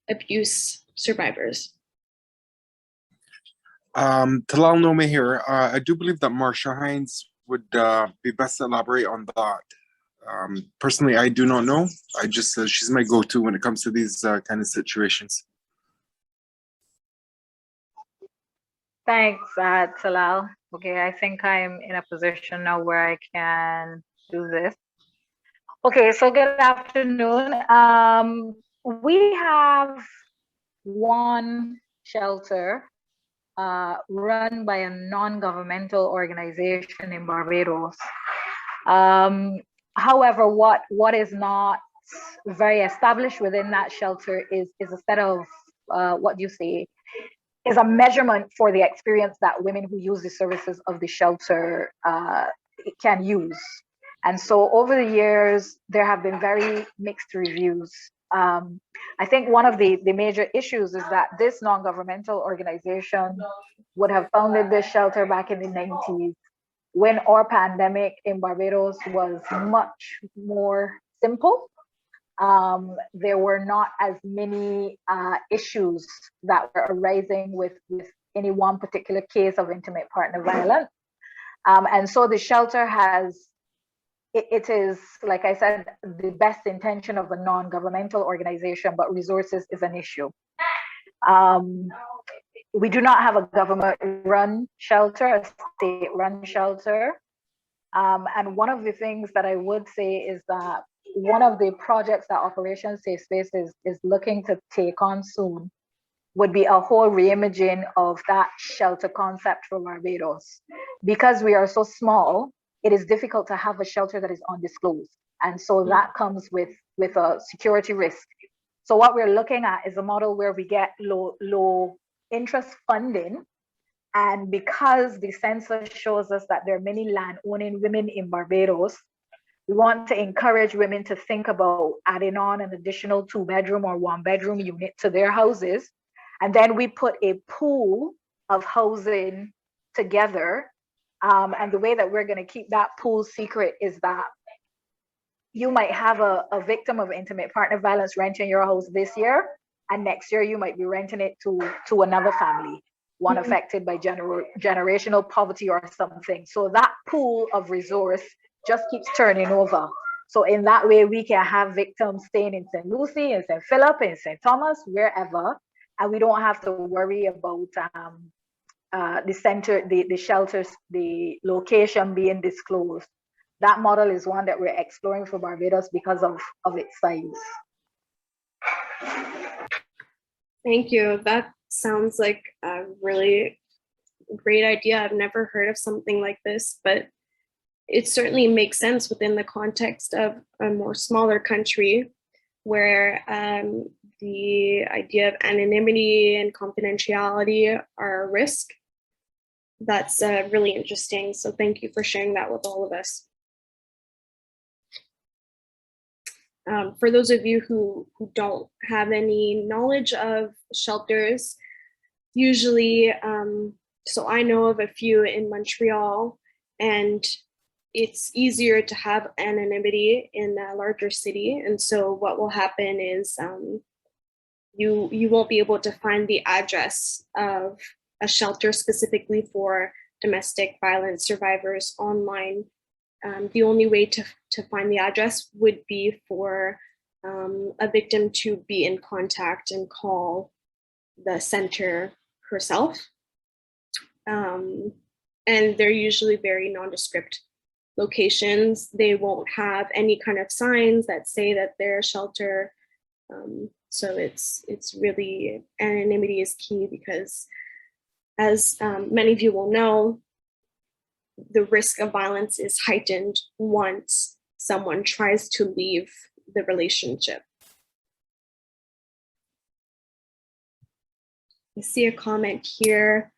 abuse survivors. Talal Nome here. I do believe that Marcia Hines would be best to elaborate on that. Personally, I do not know. I just she's my go-to when it comes to these kind of situations. Thanks, Talal. Okay, I think I'm in a position now where I can do this. Okay, so good afternoon. We have one shelter run by a non-governmental organization in Barbados. However, what is not very established within that shelter is a set of is a measurement for the experience that women who use the services of the shelter can use. And so over the years, there have been very mixed reviews. I think one of the major issues is that this non-governmental organization would have founded this shelter back in the 90s when our pandemic in Barbados was much more simple. There were not as many issues that were arising with any one particular case of intimate partner violence. And so the shelter it is, like I said, the best intention of a non-governmental organization, but resources is an issue. we do not have a government-run shelter, a state-run shelter. And one of the things that I would say is that one of the projects that Operation Safe Space is looking to take on soon would be a whole reimaging of that shelter concept for Barbados. Because we are so small, it is difficult to have a shelter that is undisclosed. And so that comes with a security risk. So what we're looking at is a model where we get low interest funding. And because the census shows us that there are many land-owning women in Barbados, we want to encourage women to think about adding on an additional 2-bedroom or 1-bedroom unit to their houses. And then we put a pool of housing together. And the way that we're going to keep that pool secret is that you might have a victim of intimate partner violence renting your house this year, and next year you might be renting it to another family, one affected by generational poverty or something. So that pool of resource just keeps turning over. So in that way, we can have victims staying in St. Lucie, in St. Philip, in St. Thomas, wherever, and we don't have to worry about the center, the shelters, the location being disclosed. That model is one that we're exploring for Barbados because of its size. Thank you. That sounds like a really great idea. I've never heard of something like this, but it certainly makes sense within the context of a more smaller country where the idea of anonymity and confidentiality are a risk. That's really interesting. So thank you for sharing that with all of us. For those of you who don't have any knowledge of shelters, usually, so I know of a few in Montreal, and it's easier to have anonymity in a larger city. And so what will happen is you won't be able to find the address of a shelter specifically for domestic violence survivors online. The only way to find the address would be for a victim to be in contact and call the center herself. And they're usually very nondescript locations. They won't have any kind of signs that say that they're a shelter. So it's really, anonymity is key because, as many of you will know, the risk of violence is heightened once someone tries to leave the relationship. I see a comment here.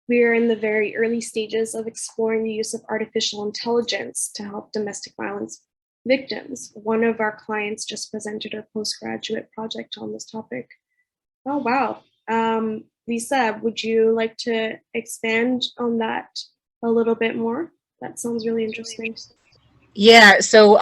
We are in the very early stages of exploring the use of artificial intelligence to help domestic violence victims. One of our clients just presented her postgraduate project on this topic. Oh, wow. Lisa, would you like to expand on that a little bit more? That sounds really interesting. Yeah, so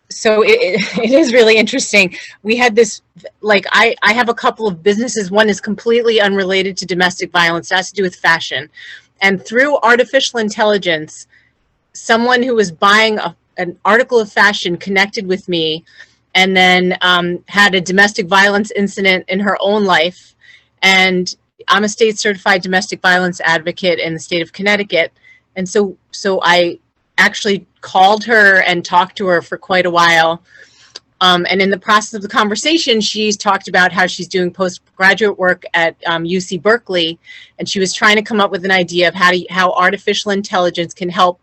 it is really interesting. We had this, like, I have a couple of businesses. One is completely unrelated to domestic violence. It has to do with fashion. And through artificial intelligence, someone who was buying an article of fashion connected with me and then had a domestic violence incident in her own life. And I'm a state certified domestic violence advocate in the state of Connecticut. And so I actually called her and talked to her for quite a while. And in the process of the conversation, she's talked about how she's doing postgraduate work at UC Berkeley. And she was trying to come up with an idea of how artificial intelligence can help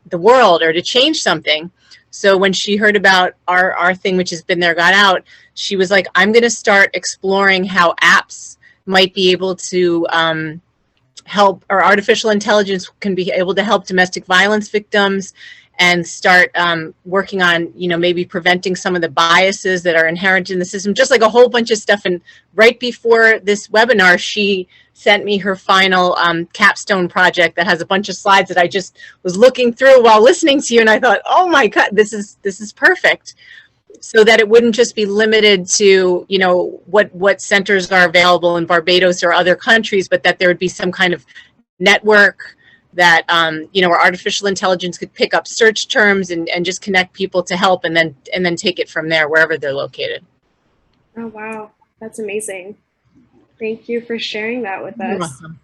the world or to change something. So when she heard about our thing, which has been there, got out, she was like, I'm going to start exploring how apps might be able to help, or artificial intelligence can be able to help domestic violence victims and start working on, maybe preventing some of the biases that are inherent in the system, just like a whole bunch of stuff. And right before this webinar, she sent me her final capstone project that has a bunch of slides that I just was looking through while listening to you. And I thought, oh my God, this is perfect. So that it wouldn't just be limited to, what centers are available in Barbados or other countries, but that there would be some kind of network that, where artificial intelligence could pick up search terms and just connect people to help and then take it from there, wherever they're located. Oh, wow. That's amazing. Thank you for sharing that with You're us. welcome.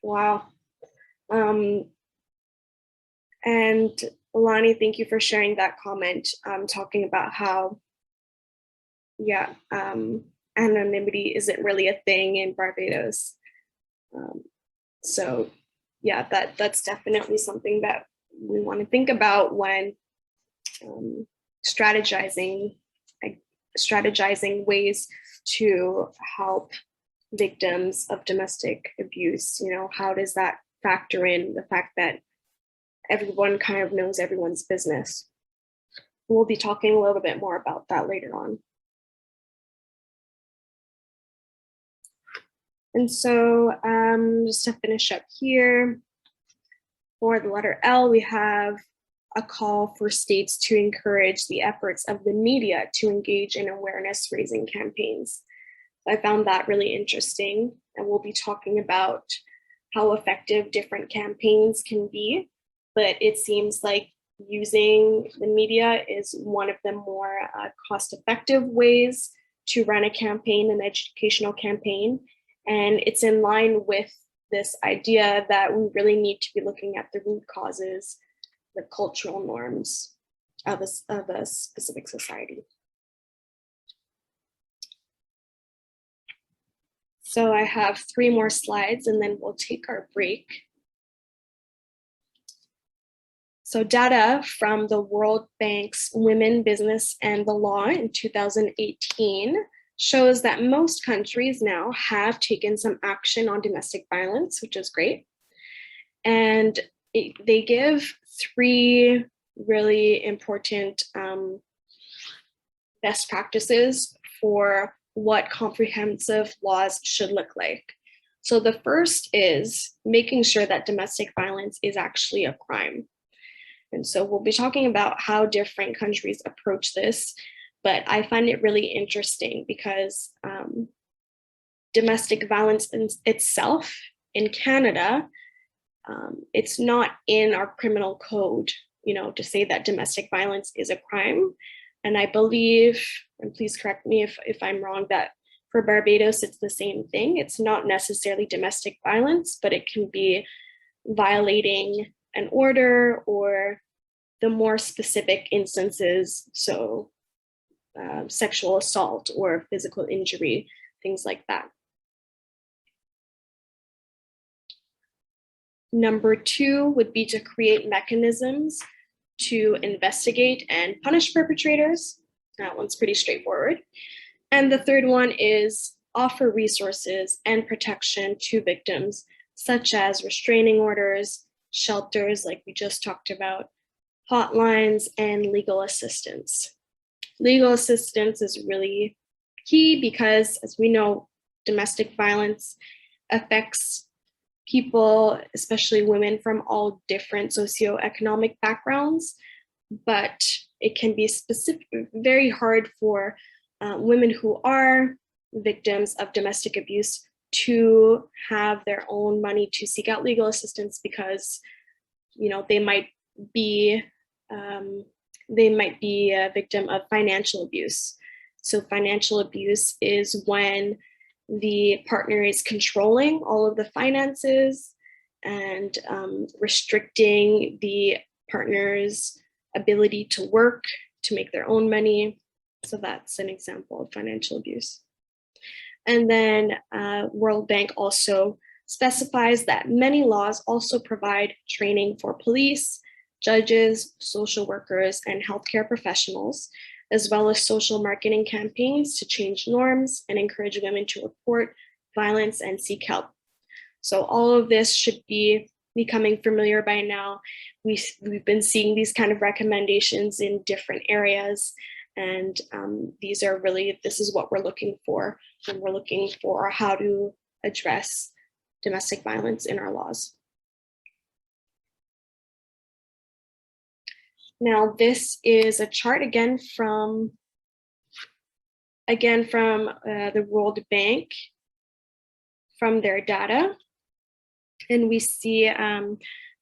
Wow. And Alani, thank you for sharing that comment, talking about how, yeah, anonymity isn't really a thing in Barbados. So yeah, that's definitely something that we want to think about when strategizing ways to help victims of domestic abuse. You know, how does that factor in the fact that everyone kind of knows everyone's business? We'll be talking a little bit more about that later on. And so just to finish up here, for the letter L, we have a call for states to encourage the efforts of the media to engage in awareness raising campaigns. I found that really interesting, and we'll be talking about how effective different campaigns can be, but it seems like using the media is one of the more cost-effective ways to run a campaign, an educational campaign, and it's in line with this idea that we really need to be looking at the root causes, the cultural norms of a specific society. So I have 3 more slides and then we'll take our break. So data from the World Bank's Women, Business, and the Law in 2018 shows that most countries now have taken some action on domestic violence, which is great. And they give 3 really important best practices for what comprehensive laws should look like. So the first is making sure that domestic violence is actually a crime. And so we'll be talking about how different countries approach this, but I find it really interesting because domestic violence itself in Canada, it's not in our criminal code, you know, to say that domestic violence is a crime. And I believe, and please correct me if I'm wrong, that for Barbados, it's the same thing. It's not necessarily domestic violence, but it can be violating an order or the more specific instances. So sexual assault or physical injury, things like that. Number 2 would be to create mechanisms to investigate and punish perpetrators. That one's pretty straightforward. And the third one is offer resources and protection to victims, such as restraining orders, shelters, like we just talked about, hotlines, and legal assistance. Legal assistance is really key because, as we know, domestic violence affects people, especially women, from all different socioeconomic backgrounds, but it can be very hard for women who are victims of domestic abuse to have their own money to seek out legal assistance because, you know, they might be a victim of financial abuse. So financial abuse is when the partner is controlling all of the finances and restricting the partner's ability to work, to make their own money. So that's an example of financial abuse. And then World Bank also specifies that many laws also provide training for police, judges, social workers, and healthcare professionals, as well as social marketing campaigns to change norms and encourage women to report violence and seek help. So all of this should be becoming familiar by now. We've been seeing these kind of recommendations in different areas, and this is what we're looking for when we're looking for how to address domestic violence in our laws. Now, this is a chart again from the World Bank, from their data. And we see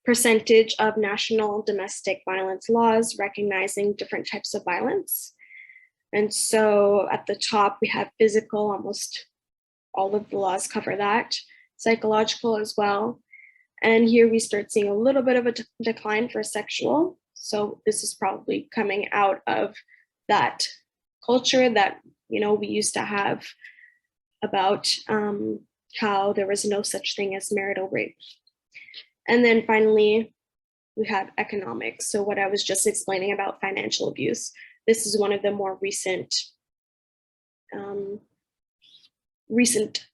percentage of national domestic violence laws recognizing different types of violence. And so at the top, we have physical, almost all of the laws cover that, psychological as well. And here we start seeing a little bit of a decline for sexual. So this is probably coming out of that culture that, you know, we used to have about how there was no such thing as marital rape. And then finally, we have economics. So what I was just explaining about financial abuse, this is one of the more recent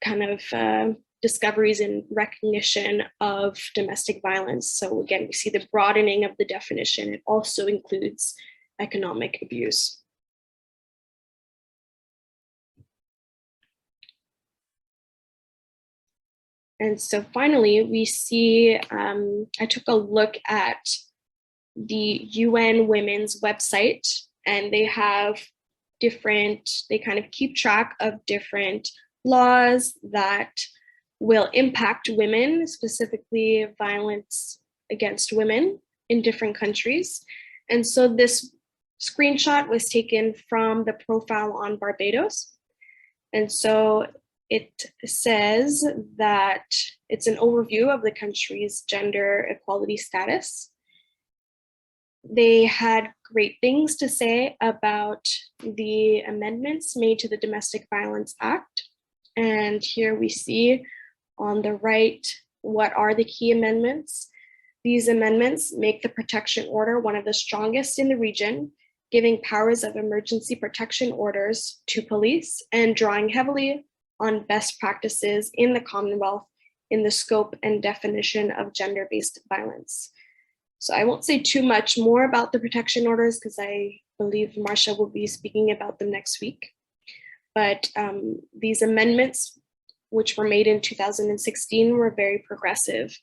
kind of discoveries and recognition of domestic violence. So again, we see the broadening of the definition. It also includes economic abuse. And so finally, we see, I took a look at the UN Women's website, and they have they kind of keep track of different laws that will impact women, specifically violence against women in different countries. And so this screenshot was taken from the profile on Barbados. And so it says that it's an overview of the country's gender equality status. They had great things to say about the amendments made to the Domestic Violence Act. And here we see on the right, what are the key amendments? These amendments make the protection order one of the strongest in the region, giving powers of emergency protection orders to police and drawing heavily on best practices in the Commonwealth in the scope and definition of gender-based violence. So I won't say too much more about the protection orders because I believe Marcia will be speaking about them next week. But these amendments, which were made in 2016, were very progressive.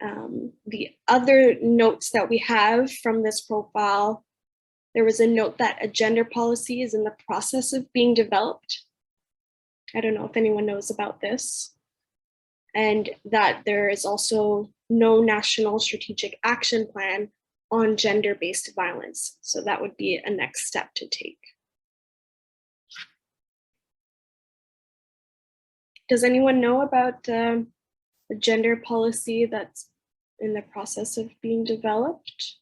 The other notes that we have from this profile, there was a note that a gender policy is in the process of being developed. I don't know if anyone knows about this. And that there is also no national strategic action plan on gender-based violence. So that would be a next step to take. Does anyone know about the gender policy that's in the process of being developed?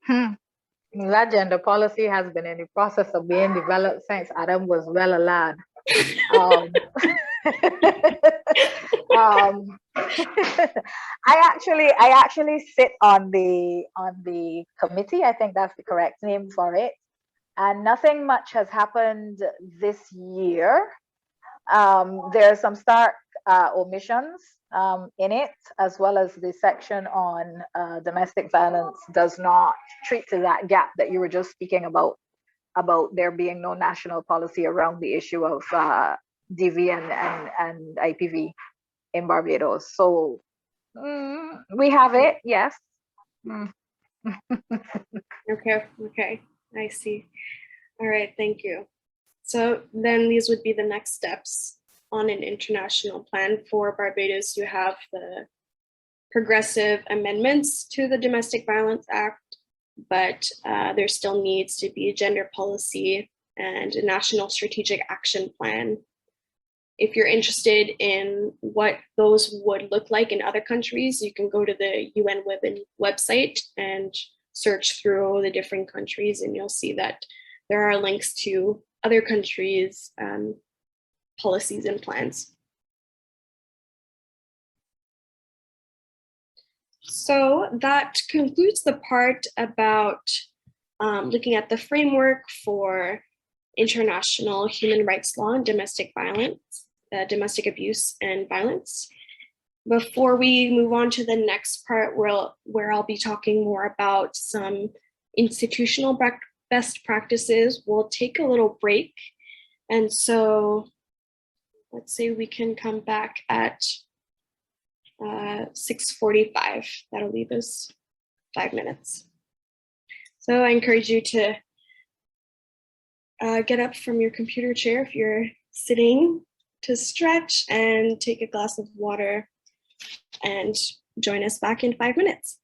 That gender policy has been in the process of being developed since Adam was well a lad. I actually sit on the committee. I think that's the correct name for it. And nothing much has happened this year. There are some stark omissions in it, as well as the section on domestic violence does not treat to that gap that you were just speaking about there being no national policy around the issue of DV and IPV in Barbados. So we have it, yes. Okay, I see. All right, thank you. So then these would be the next steps on an international plan for Barbados. You have the progressive amendments to the Domestic Violence Act, but there still needs to be a gender policy and a national strategic action plan. If you're interested in what those would look like in other countries, you can go to the UN Women website and search through the different countries, and you'll see that there are links to other countries' policies and plans. So that concludes the part about looking at the framework for international human rights law and domestic violence, domestic abuse and violence. Before we move on to the next part, where I'll be talking more about some institutional best practices, we'll take a little break. And so let's say we can come back at 6:45. That'll leave us 5 minutes. So I encourage you to get up from your computer chair if you're sitting, to stretch and take a glass of water, and join us back in 5 minutes.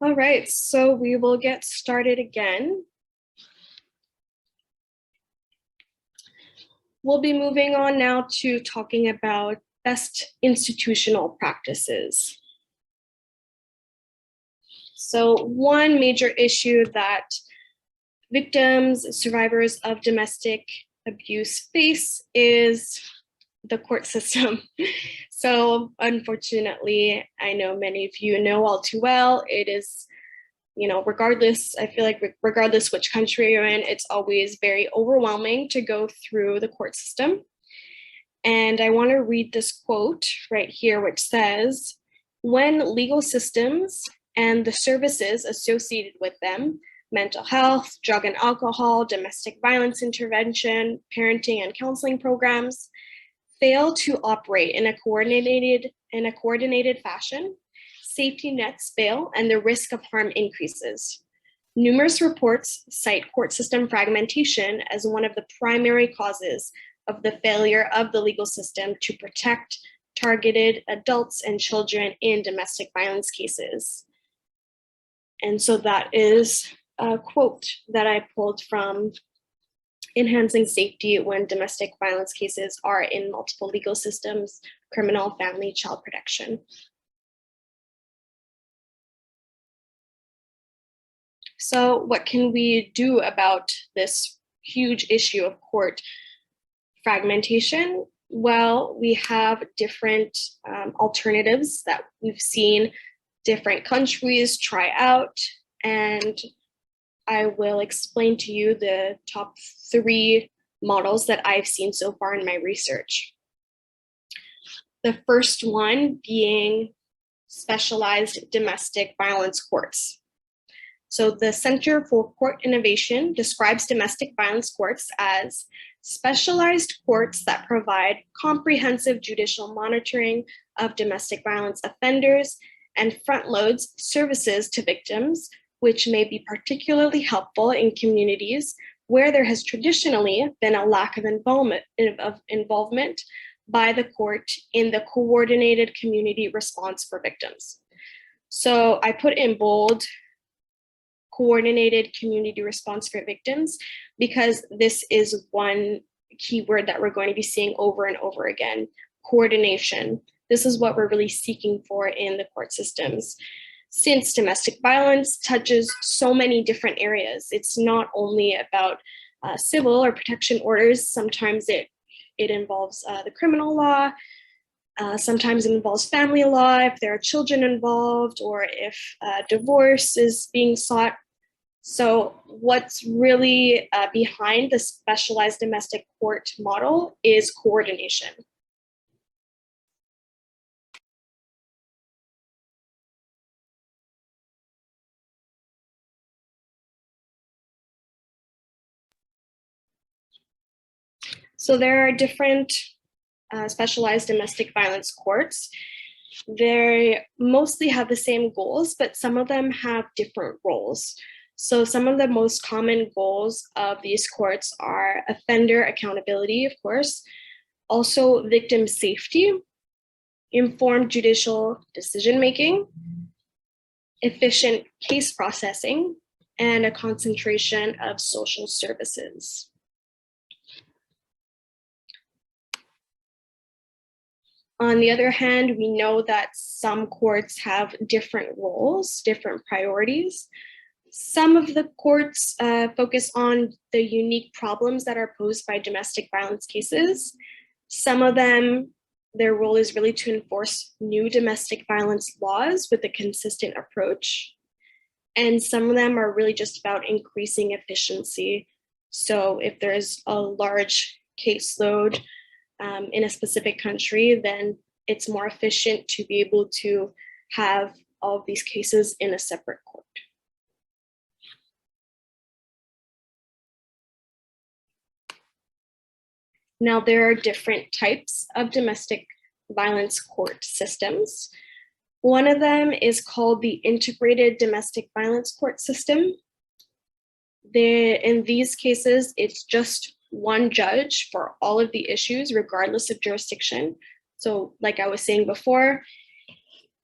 All right, so we will get started again. We'll be moving on now to talking about best institutional practices. So one major issue that victims, survivors of domestic abuse face is the court system. So unfortunately, I know many of you know all too well, it is, regardless, I feel like regardless which country you're in, it's always very overwhelming to go through the court system. And I want to read this quote right here, which says, "When legal systems and the services associated with them, mental health, drug and alcohol, domestic violence intervention, parenting and counseling programs, fail to operate in a coordinated fashion, safety nets fail and the risk of harm increases. Numerous reports cite court system fragmentation as one of the primary causes of the failure of the legal system to protect targeted adults and children in domestic violence cases." And so that is a quote that I pulled from Enhancing Safety When Domestic Violence Cases Are in Multiple Legal Systems, Criminal, Family, Child Protection. So what can we do about this huge issue of court fragmentation? Well, we have different alternatives that we've seen different countries try out, and I will explain to you the top 3 models that I've seen so far in my research. The first one being specialized domestic violence courts. So the Center for Court Innovation describes domestic violence courts as specialized courts that provide comprehensive judicial monitoring of domestic violence offenders and front loads services to victims, which may be particularly helpful in communities where there has traditionally been a lack of involvement by the court in the coordinated community response for victims. So I put in bold, coordinated community response for victims, because this is one keyword that we're going to be seeing over and over again: coordination. This is what we're really seeking for in the court systems. Since domestic violence touches so many different areas, it's not only about civil or protection orders. Sometimes it involves the criminal law. Sometimes it involves family law if there are children involved, or if divorce is being sought. So what's really behind the specialized domestic court model is coordination. So there are different specialized domestic violence courts. They mostly have the same goals, but some of them have different roles. So some of the most common goals of these courts are offender accountability, of course, also victim safety, informed judicial decision-making, efficient case processing, and a concentration of social services. On the other hand, we know that some courts have different roles, different priorities. Some of the courts focus on the unique problems that are posed by domestic violence cases. Some of them, their role is really to enforce new domestic violence laws with a consistent approach. And some of them are really just about increasing efficiency. So if there's a large caseload in a specific country, then it's more efficient to be able to have all of these cases in a separate court. Now, there are different types of domestic violence court systems. One of them is called the Integrated Domestic Violence Court System. In these cases, it's just one judge for all of the issues, regardless of jurisdiction. So like I was saying before,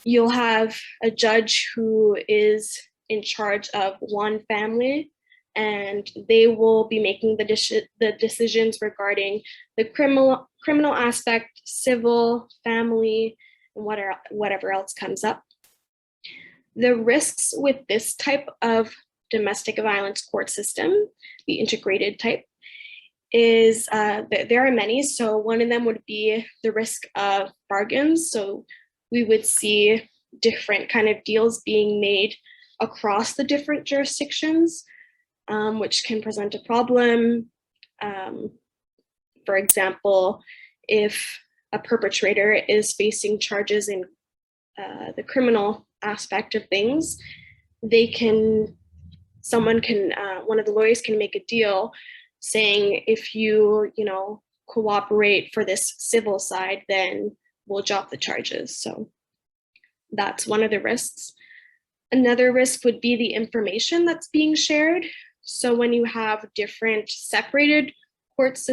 you'll have a judge who is in charge of one family, and they will be making the decisions regarding the criminal aspect, civil, family, and whatever else comes up. The risks with this type of domestic violence court system, the integrated type, is there are many. So one of them would be the risk of bargains. So we would see different kind of deals being made across the different jurisdictions, which can present a problem. For example, if a perpetrator is facing charges in the criminal aspect of things, one of the lawyers can make a deal saying, if you cooperate for this civil side, then we'll drop the charges. So that's one of the risks. Another risk would be the information that's being shared. So when you have different separated courts,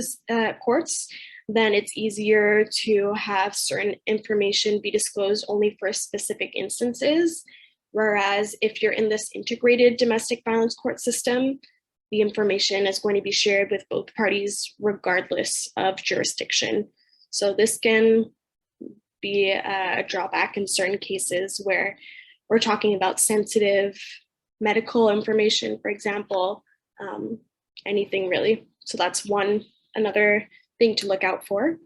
then it's easier to have certain information be disclosed only for specific instances. Whereas if you're in this integrated domestic violence court system, the information is going to be shared with both parties regardless of jurisdiction. So this can be a drawback in certain cases where we're talking about sensitive medical information, for example, anything really. So that's another thing to look out for.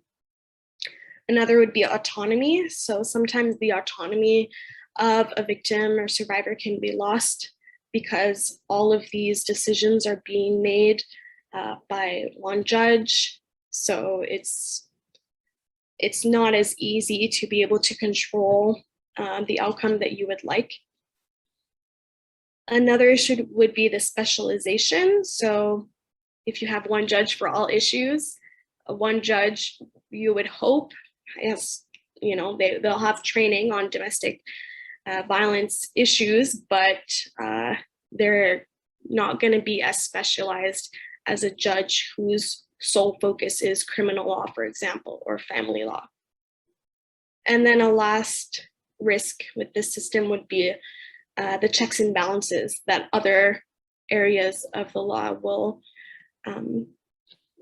Another would be autonomy. So sometimes the autonomy of a victim or survivor can be lost because all of these decisions are being made by one judge. So it's not as easy to be able to control the outcome that you would like. Another issue would be the specialization. So if you have one judge for all issues, one judge, you would hope, yes, they'll have training on domestic violence issues, but they're not going to be as specialized as a judge whose sole focus is criminal law, for example, or family law. And then a last risk with this system would be the checks and balances that other areas of the law will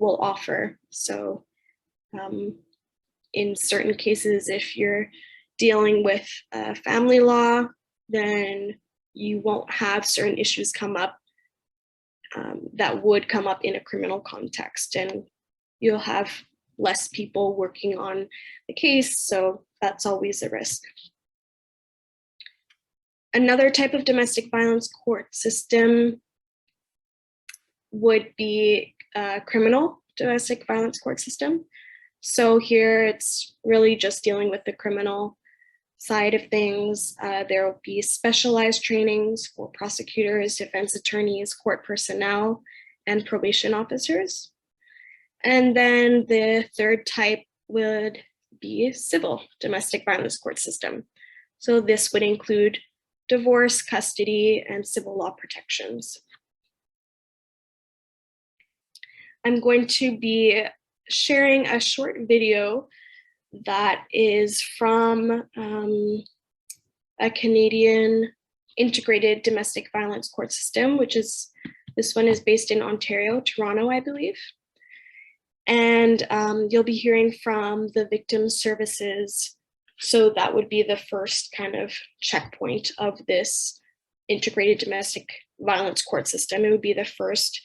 offer. So in certain cases, if you're dealing with family law, then you won't have certain issues come up that would come up in a criminal context, and you'll have less people working on the case, so that's always a risk. Another type of domestic violence court system would be a criminal domestic violence court system. So here it's really just dealing with the criminal side of things. There will be specialized trainings for prosecutors, defense attorneys, court personnel, and probation officers. And then the third type would be civil domestic violence court system. So this would include divorce, custody, and civil law protections. I'm going to be sharing a short video that is from a Canadian integrated domestic violence court system, this one is based in Ontario, Toronto, I believe. And you'll be hearing from the victim services. So that would be the first kind of checkpoint of this integrated domestic violence court system. It would be the first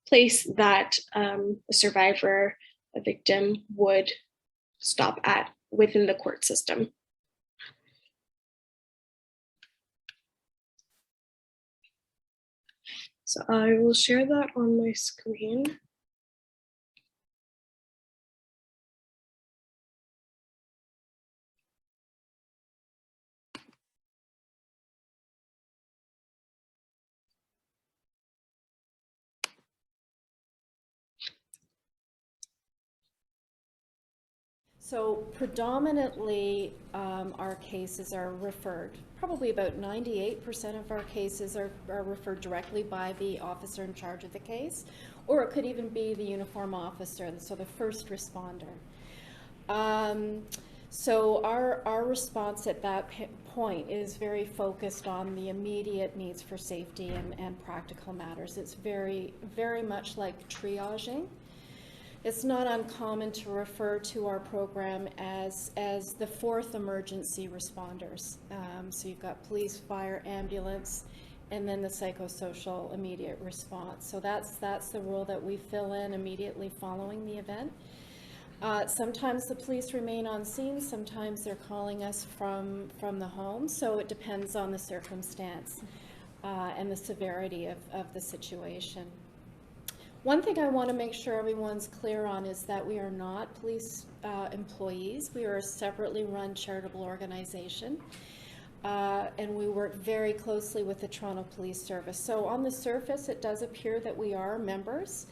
place that a survivor, a victim, would stop at within the court system. So I will share that on my screen. So predominantly, our cases are referred. Probably about 98% of our cases are referred directly by the officer in charge of the case, or it could even be the uniform officer, so the first responder. So our response at that point is very focused on the immediate needs for safety and practical matters. It's very, very much like triaging. It's not uncommon to refer to our program as the fourth emergency responders. So you've got police, fire, ambulance, and then the psychosocial immediate response. So that's the role that we fill in immediately following the event. Sometimes the police remain on scene, sometimes they're calling us from the home, so it depends on the circumstance and the severity of the situation. One thing I want to make sure everyone's clear on is that we are not police employees. We are a separately run charitable organization, and we work very closely with the Toronto Police Service. So on the surface, it does appear that we are members.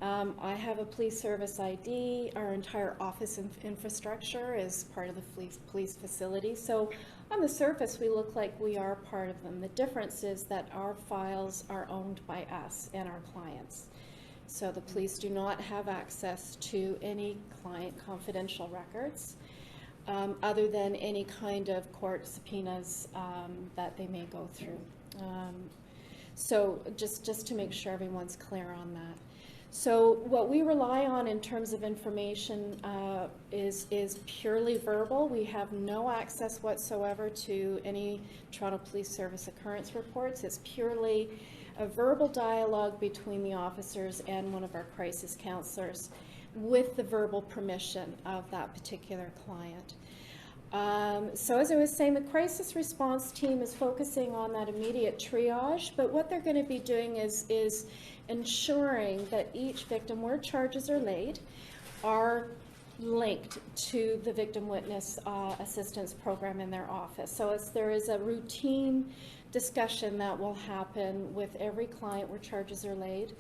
I have a police service ID. Our entire office infrastructure is part of the police facility. So on the surface, we look like we are part of them. The difference is that our files are owned by us and our clients. So the police do not have access to any client confidential records other than any kind of court subpoenas that they may go through. So just to make sure everyone's clear on that. So what we rely on in terms of information is purely verbal. We have no access whatsoever to any Toronto Police Service occurrence reports. It's purely a verbal dialogue between the officers and one of our crisis counselors with the verbal permission of that particular client. So as I was saying, the crisis response team is focusing on that immediate triage, but what they're going to be doing is ensuring that each victim where charges are laid are linked to the victim witness assistance program in their office. So there is a routine discussion that will happen with every client where charges are laid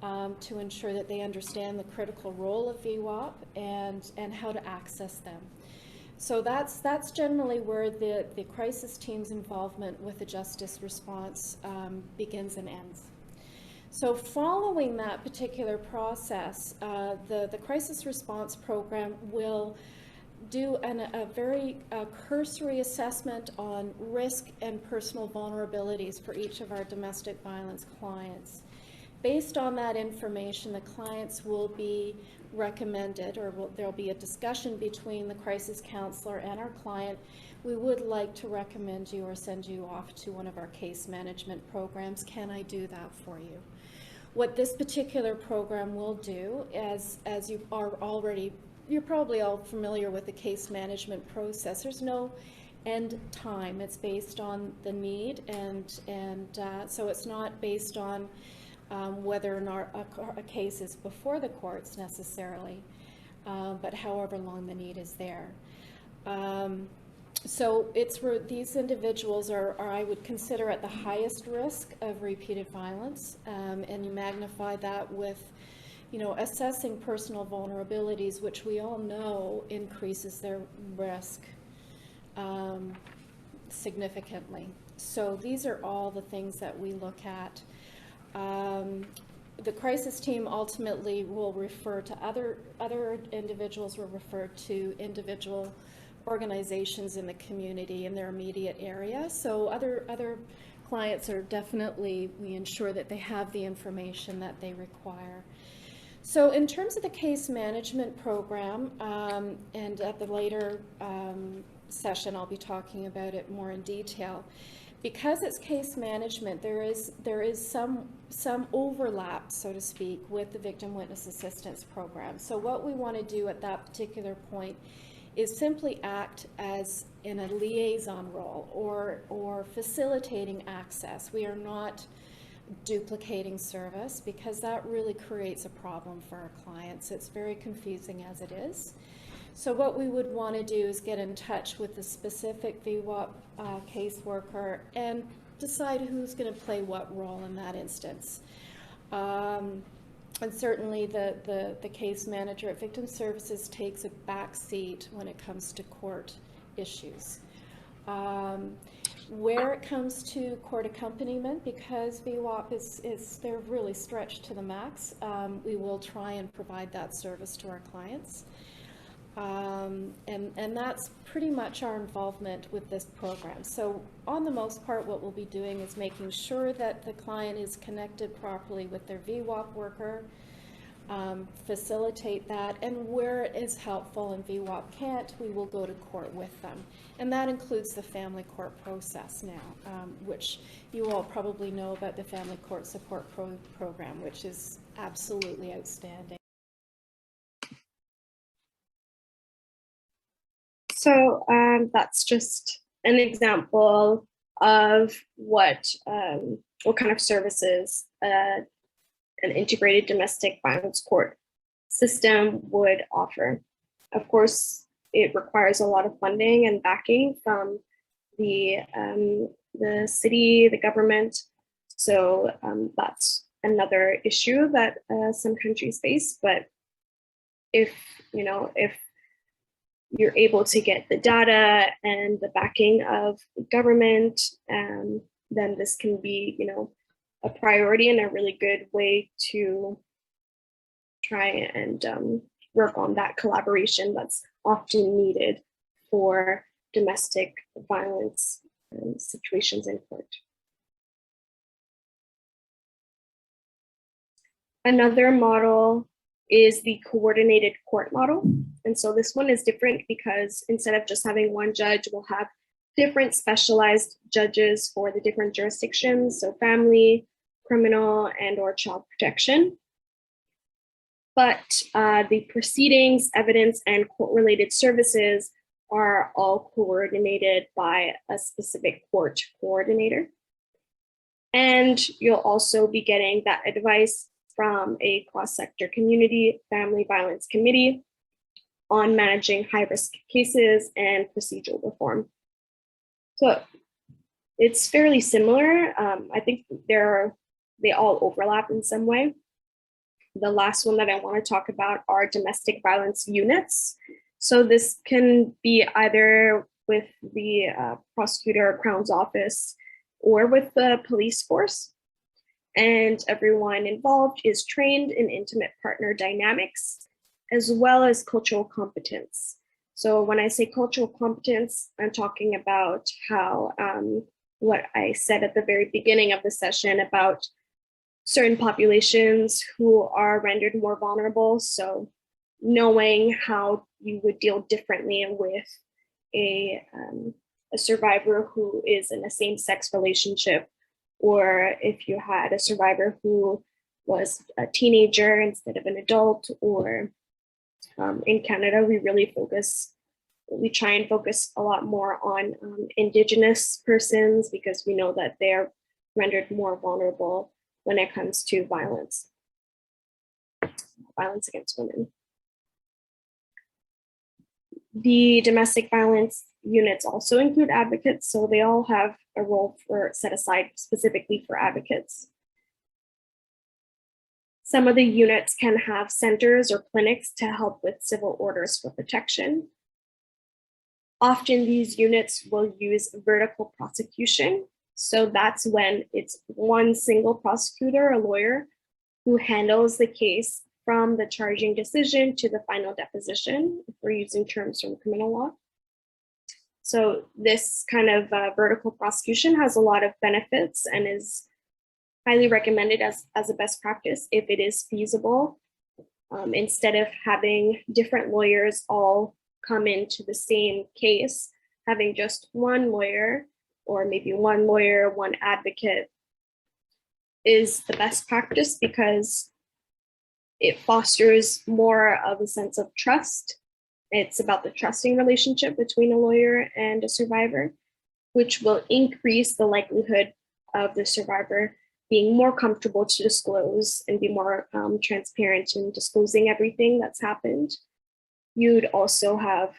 to ensure that they understand the critical role of VWAP and how to access them. So that's generally where the crisis team's involvement with the justice response begins and ends. So following that particular process, the crisis response program will do a very cursory assessment on risk and personal vulnerabilities for each of our domestic violence clients. Based on that information, the clients will be recommended, or there'll be a discussion between the crisis counselor and our client. We would like to recommend you or send you off to one of our case management programs. Can I do that for you? What this particular program will do, as you are already, you're probably all familiar with the case management process. There's no end time. It's based on the need, and so it's not based on whether or not a case is before the courts necessarily, but however long the need is there. So these individuals are, I would consider, at the highest risk of repeated violence, and you magnify that with, assessing personal vulnerabilities, which we all know increases their risk significantly. So these are all the things that we look at. The crisis team ultimately will refer to other individuals, will refer to individual organizations in the community in their immediate area. So other clients are definitely, we ensure that they have the information that they require. So in terms of the case management program, and at the later session I'll be talking about it more in detail. Because it's case management, there is some overlap, so to speak, with the Victim Witness Assistance Program. So what we want to do at that particular point is simply act as in a liaison role or facilitating access. We are not duplicating service, because that really creates a problem for our clients. It's very confusing as it is. So what we would want to do is get in touch with the specific VWAP caseworker and decide who's going to play what role in that instance. And certainly the case manager at Victim Services takes a back seat when it comes to court issues. Where it comes to court accompaniment, because VWAP they're really stretched to the max, we will try and provide that service to our clients. And that's pretty much our involvement with this program. So on the most part, what we'll be doing is making sure that the client is connected properly with their VWAP worker, facilitate that, and where it is helpful and VWAP can't, we will go to court with them. And that includes the family court process now, which you all probably know about the Family Court Support Program, which is absolutely outstanding. So that's just an example of what kind of services an integrated domestic violence court system would offer. Of course, it requires a lot of funding and backing from the city, the government. So that's another issue that some countries face. But if you're able to get the data and the backing of the government, then this can be, a priority and a really good way to try and work on that collaboration that's often needed for domestic violence situations in court. Another model is the coordinated court model. And so this one is different because instead of just having one judge, we'll have different specialized judges for the different jurisdictions, so family, criminal, and or child protection. But the proceedings, evidence, and court-related services are all coordinated by a specific court coordinator. And you'll also be getting that advice from a cross-sector community family violence committee on managing high-risk cases and procedural reform. So it's fairly similar. I think they all overlap in some way. The last one that I want to talk about are domestic violence units. So this can be either with the prosecutor or Crown's office or with the police force. And everyone involved is trained in intimate partner dynamics, as well as cultural competence. So when I say cultural competence, I'm talking about how what I said at the very beginning of the session about certain populations who are rendered more vulnerable. So knowing how you would deal differently with a survivor who is in a same-sex relationship, or if you had a survivor who was a teenager instead of an adult, or in Canada, we try and focus a lot more on Indigenous persons because we know that they're rendered more vulnerable when it comes to violence against women. The domestic violence units also include advocates, so they all have a role set aside specifically for advocates. Some of the units can have centers or clinics to help with civil orders for protection. Often these units will use vertical prosecution. So that's when it's one single prosecutor, a lawyer, who handles the case from the charging decision to the final deposition, if we're using terms from criminal law. So this kind of vertical prosecution has a lot of benefits and is highly recommended as a best practice if it is feasible. Instead of having different lawyers all come into the same case, having just one lawyer or maybe one lawyer, one advocate is the best practice because it fosters more of a sense of trust. It's about the trusting relationship between a lawyer and a survivor, which will increase the likelihood of the survivor being more comfortable to disclose and be more transparent in disclosing everything that's happened. You'd also have,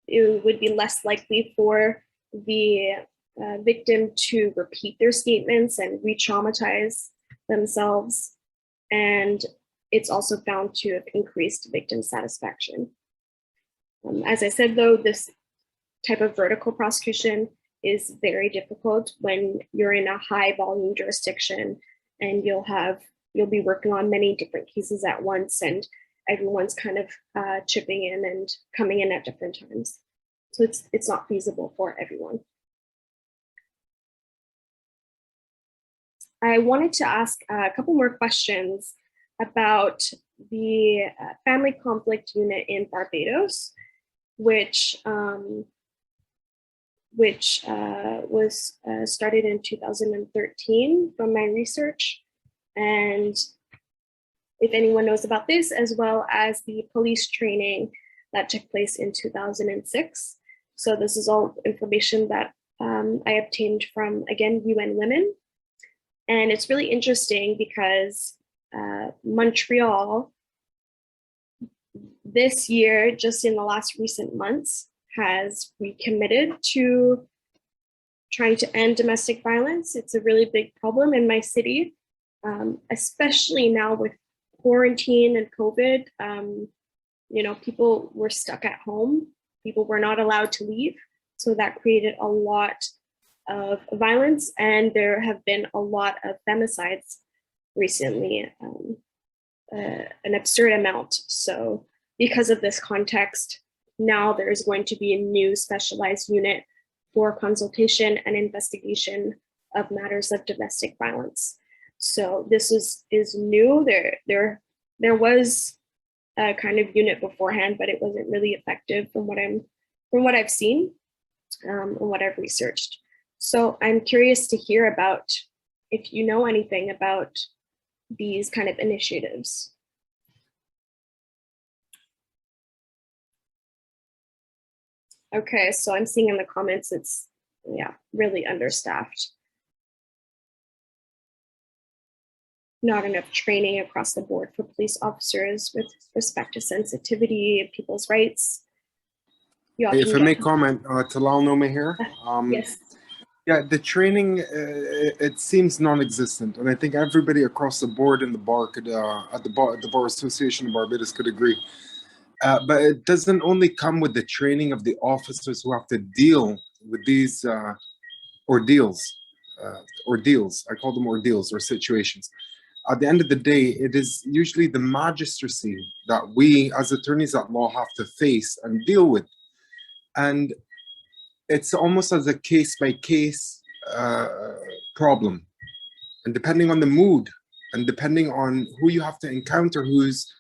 it would be less likely for the victim to repeat their statements and re-traumatize themselves. And it's also found to have increased victim satisfaction. As I said, though, this type of vertical prosecution is very difficult when you're in a high volume jurisdiction and you'll be working on many different cases at once, and everyone's kind of chipping in and coming in at different times. So it's not feasible for everyone. I wanted to ask a couple more questions about the family conflict unit in Barbados, which was started in 2013 from my research. And if anyone knows about this, as well as the police training that took place in 2006. So this is all information that I obtained from, again, UN Women. And it's really interesting because Montreal, this year, just in the last recent months, has recommitted to trying to end domestic violence. It's a really big problem in my city, especially now with quarantine and COVID. You know, people were stuck at home. People were not allowed to leave. So that created a lot of violence, and there have been a lot of femicides recently, an absurd amount. So because of this context, now there's going to be a new specialized unit for consultation and investigation of matters of domestic violence. So this is new. There was a kind of unit beforehand, but it wasn't really effective from what I've seen and what I've researched. So I'm curious to hear about if you know anything about these kind of initiatives. Okay, so I'm seeing in the comments it's, yeah, really understaffed. Not enough training across the board for police officers with respect to sensitivity of people's rights. If I may comment, Talal Nome here. Yes. Yeah, the training, it seems non-existent. And I think everybody across the board in the bar could, at the Bar Association of Barbados could agree. But it doesn't only come with the training of the officers who have to deal with these ordeals. I call them ordeals or situations. At the end of the day, it is usually the magistracy that we as attorneys at law have to face and deal with. And it's almost as a case-by-case problem. And depending on the mood and depending on who you have to encounter, who's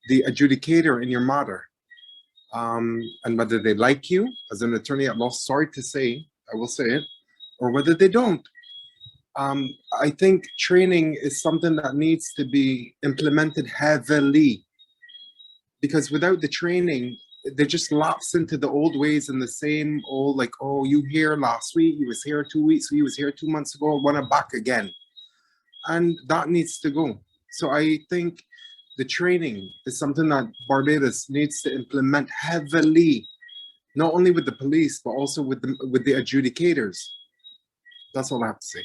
the adjudicator in your matter, and whether they like you as an attorney at law, sorry to say, I will say it, or whether they don't. I think training is something that needs to be implemented heavily, because without the training, they just lapse into the old ways and the same old, like, oh, you here last week, you was here 2 weeks, you was here 2 months ago, wanna back again. And that needs to go. So I think the training is something that Barbados needs to implement heavily, not only with the police, but also with the adjudicators. That's all I have to say.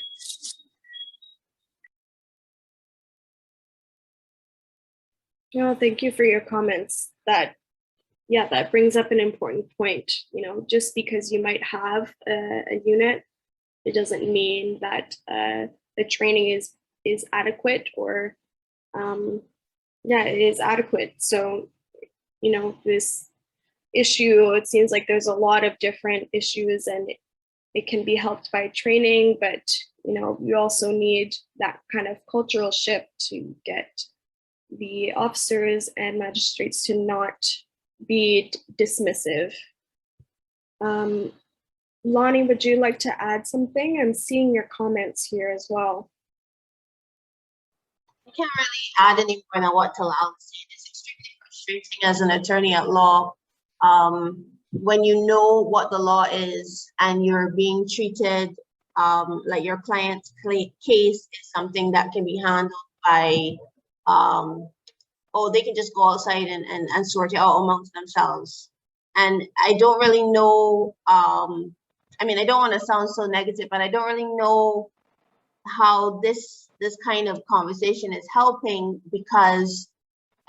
No, thank you for your comments. That brings up an important point. You know, just because you might have a unit, it doesn't mean that the training is adequate or it is adequate. So, you know, this issue, it seems like there's a lot of different issues and it can be helped by training, but, you know, we also need that kind of cultural shift to get the officers and magistrates to not be dismissive. Lonnie, would you like to add something? I'm seeing your comments here as well. I can't really add any more than what Talal said. It's extremely frustrating as an attorney at law when you know what the law is and you're being treated like your client's case is something that can be handled by, they can just go outside and sort it out amongst themselves. And I don't really know, I mean, I don't want to sound so negative, but I don't really know how this kind of conversation is helping, because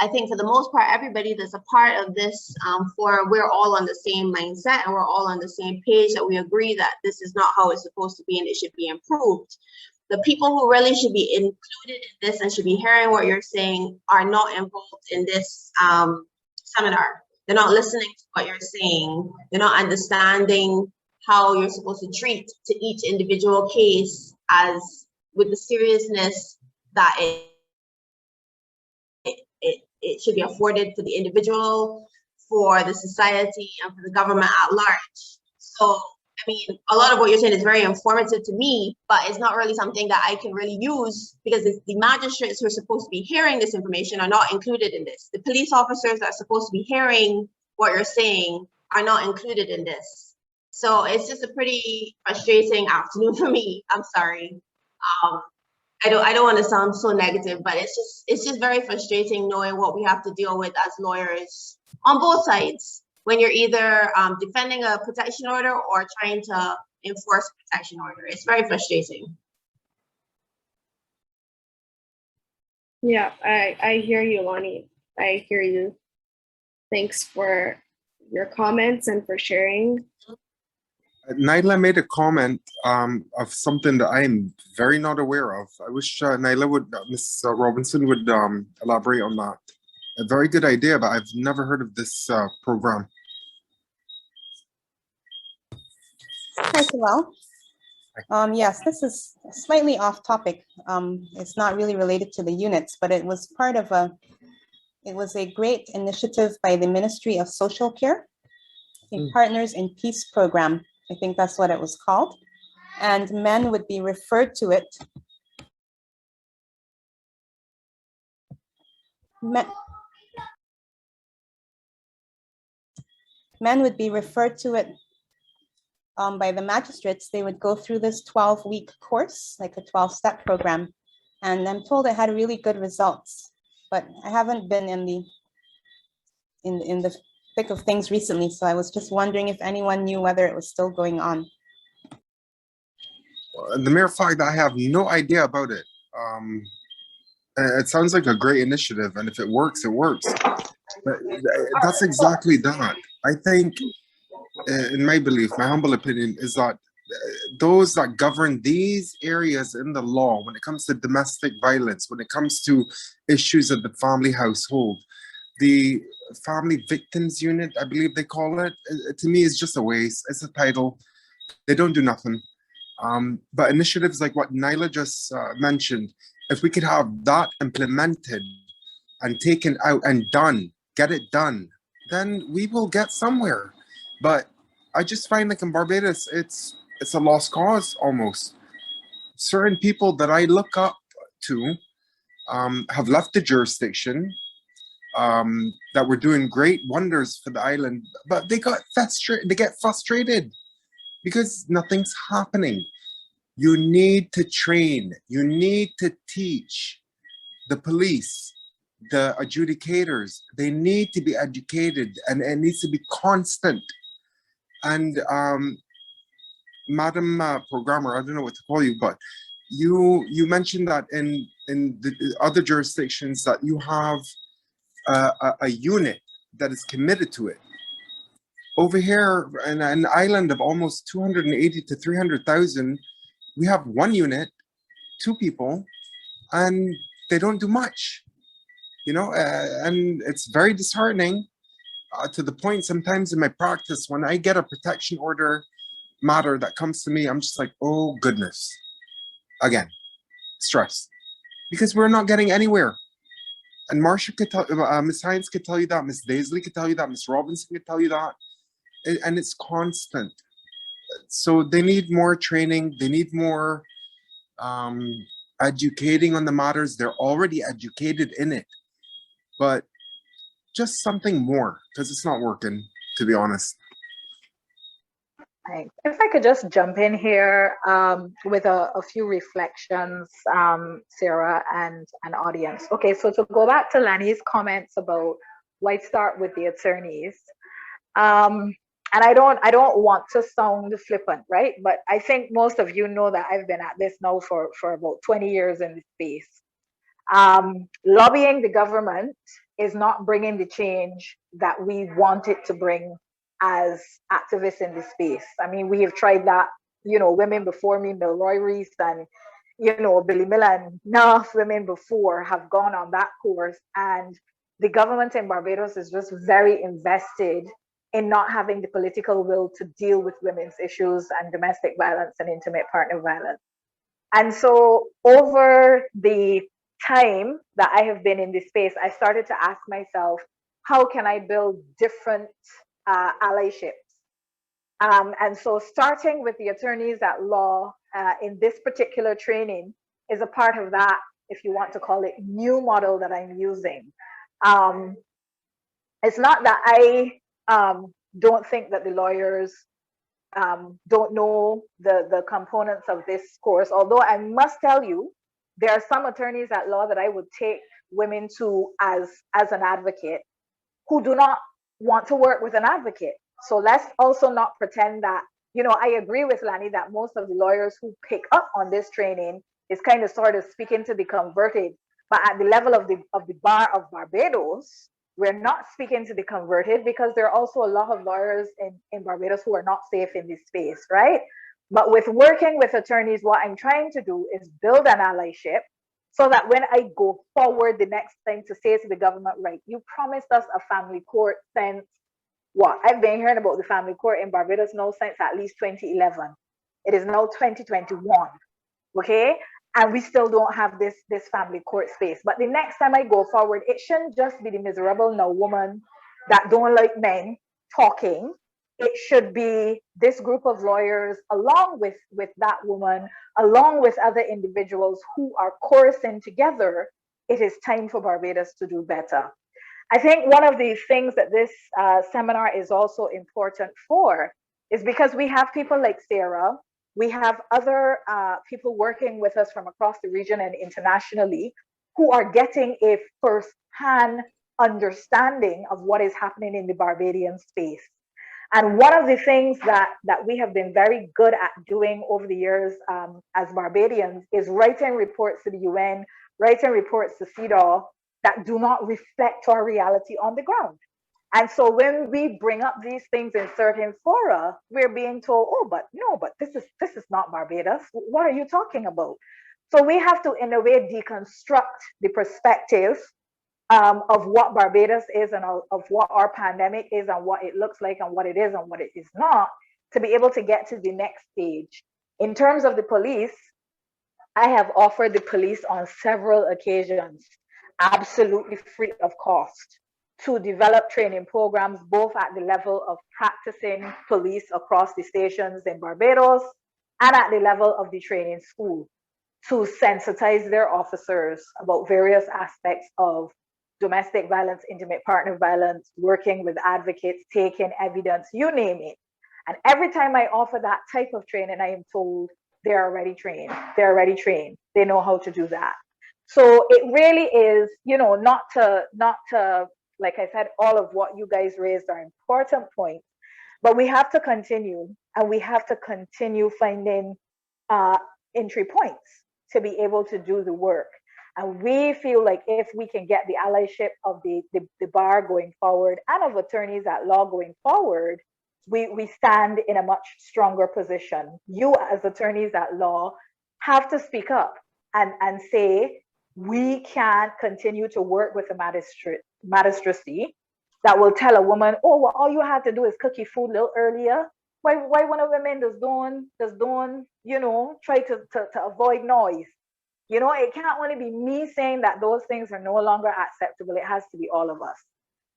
I think for the most part, everybody that's a part of this forum, we're all on the same mindset and we're all on the same page that we agree that this is not how it's supposed to be and it should be improved. the people who really should be included in this and should be hearing what you're saying are not involved in this seminar. They're not listening to what you're saying. They're not understanding how you're supposed to treat to each individual case as with the seriousness that it should be afforded for the individual, for the society, and for the government at large. So, I mean, a lot of what you're saying is very informative to me, but it's not really something that I can really use because the magistrates who are supposed to be hearing this information are not included in this. The police officers that are supposed to be hearing what you're saying are not included in this. So it's just a pretty frustrating afternoon for me. I'm sorry. I don't want to sound so negative, but it's just very frustrating knowing what we have to deal with as lawyers on both sides when you're either defending a protection order or trying to enforce a protection order. It's very frustrating. Yeah, I hear you, Lonnie. I hear you. Thanks for your comments and for sharing. Nyla made a comment of something that I am very not aware of. I wish Nyla would, Ms. Robinson would elaborate on that. A very good idea, but I've never heard of this program. Hi, Sewell. Yes, this is slightly off topic. It's not really related to the units, but it was part of it was a great initiative by the Ministry of Social Care, the Partners in Peace program. I think that's what it was called. And men would be referred to it. Men would be referred to it by the magistrates. They would go through this 12-week course, like a 12-step program. And I'm told it had really good results, but I haven't been in the thick of things recently. So I was just wondering if anyone knew whether it was still going on. The mere fact that I have no idea about it. It sounds like a great initiative, and if it works, it works. But that's exactly that. I think, in my belief, my humble opinion, is that those that govern these areas in the law, when it comes to domestic violence, when it comes to issues of the family household, the Family Victims Unit, I believe they call it, to me is just a waste. It's a title. They don't do nothing. But initiatives like what Nyla just mentioned, if we could have that implemented and taken out and done, get it done, then we will get somewhere. But I just find like in Barbados, it's a lost cause almost. Certain people that I look up to have left the jurisdiction, that were doing great wonders for the island, but they get frustrated because nothing's happening. You need to train, you need to teach the police, the adjudicators. They need to be educated, and it needs to be constant. And Madam Programmer, I don't know what to call you, but you mentioned that in the other jurisdictions that you have a unit that is committed to it. Over here, in an island of almost 280 to 300,000, we have one unit, two people, and they don't do much, you know, and it's very disheartening to the point sometimes in my practice when I get a protection order matter that comes to me, I'm just like, oh goodness, again, stress, because we're not getting anywhere. And Marcia could tell, Ms. Hines could tell you that, Ms. Daisley could tell you that, Ms. Robinson could tell you that, and it's constant. So they need more training. They need more educating on the matters. They're already educated in it, but just something more, because it's not working, to be honest. Right. If I could just jump in here with a few reflections, Sarah and audience. Okay, so to go back to Lanny's comments about why start with the attorneys. And I don't want to sound flippant, right? But I think most of you know that I've been at this now for about 20 years in this space. Lobbying the government is not bringing the change that we want it to bring as activists in this space. I mean, we have tried that, you know, women before me, Milroy Reese and Billy Miller and enough women before have gone on that course, and the government in Barbados is just very invested in not having the political will to deal with women's issues and domestic violence and intimate partner violence. And so over the time that I have been in this space, I started to ask myself, how can I build different allyships? And so starting with the attorneys at law in this particular training is a part of that, if you want to call it, new model that I'm using. It's not that I don't think that the lawyers don't know the components of this course, although I must tell you, there are some attorneys at law that I would take women to as an advocate who do not want to work with an advocate. So let's also not pretend that, I agree with Lani that most of the lawyers who pick up on this training is kind of sort of speaking to the converted, but at the level of the bar of Barbados, we're not speaking to the converted because there are also a lot of lawyers in Barbados who are not safe in this space, right? But with working with attorneys, what I'm trying to do is build an allyship so that when I go forward, the next thing to say to the government, right, you promised us a family court since what? I've been hearing about the family court in Barbados now since at least 2011. It is now 2021, okay? And we still don't have this family court space. But the next time I go forward, it shouldn't just be the miserable now woman that don't like men talking. It should be this group of lawyers along with that woman, along with other individuals who are chorusing together. It is time for Barbados to do better. I think one of the things that this seminar is also important for is because we have people like Sara, we have other people working with us from across the region and internationally who are getting a first-hand understanding of what is happening in the Barbadian space. And one of the things that we have been very good at doing over the years as Barbadians is writing reports to the UN, writing reports to CEDAW that do not reflect our reality on the ground. And so when we bring up these things in certain fora, we're being told, oh, but no, but this is not Barbados. What are you talking about? So we have to, in a way, deconstruct the perspective of what Barbados is and of what our pandemic is and what it looks like and what it is and what it is not, to be able to get to the next stage. In terms of the police, I have offered the police on several occasions, absolutely free of cost, to develop training programs, both at the level of practicing police across the stations in Barbados and at the level of the training school, to sensitize their officers about various aspects of domestic violence, intimate partner violence, working with advocates, taking evidence, you name it. And every time I offer that type of training, I am told they're already trained. They're already trained. They know how to do that. So it really is, not to, like I said, all of what you guys raised are important points, but we have to continue, and we have to continue finding entry points to be able to do the work. And we feel like if we can get the allyship of the bar going forward and of attorneys at law going forward, we stand in a much stronger position. You as attorneys at law have to speak up and say, we can't continue to work with a magistracy that will tell a woman, oh, well, all you have to do is cook your food a little earlier. Why one of women does don't, try to avoid noise. It can't only be me saying that those things are no longer acceptable. It has to be all of us.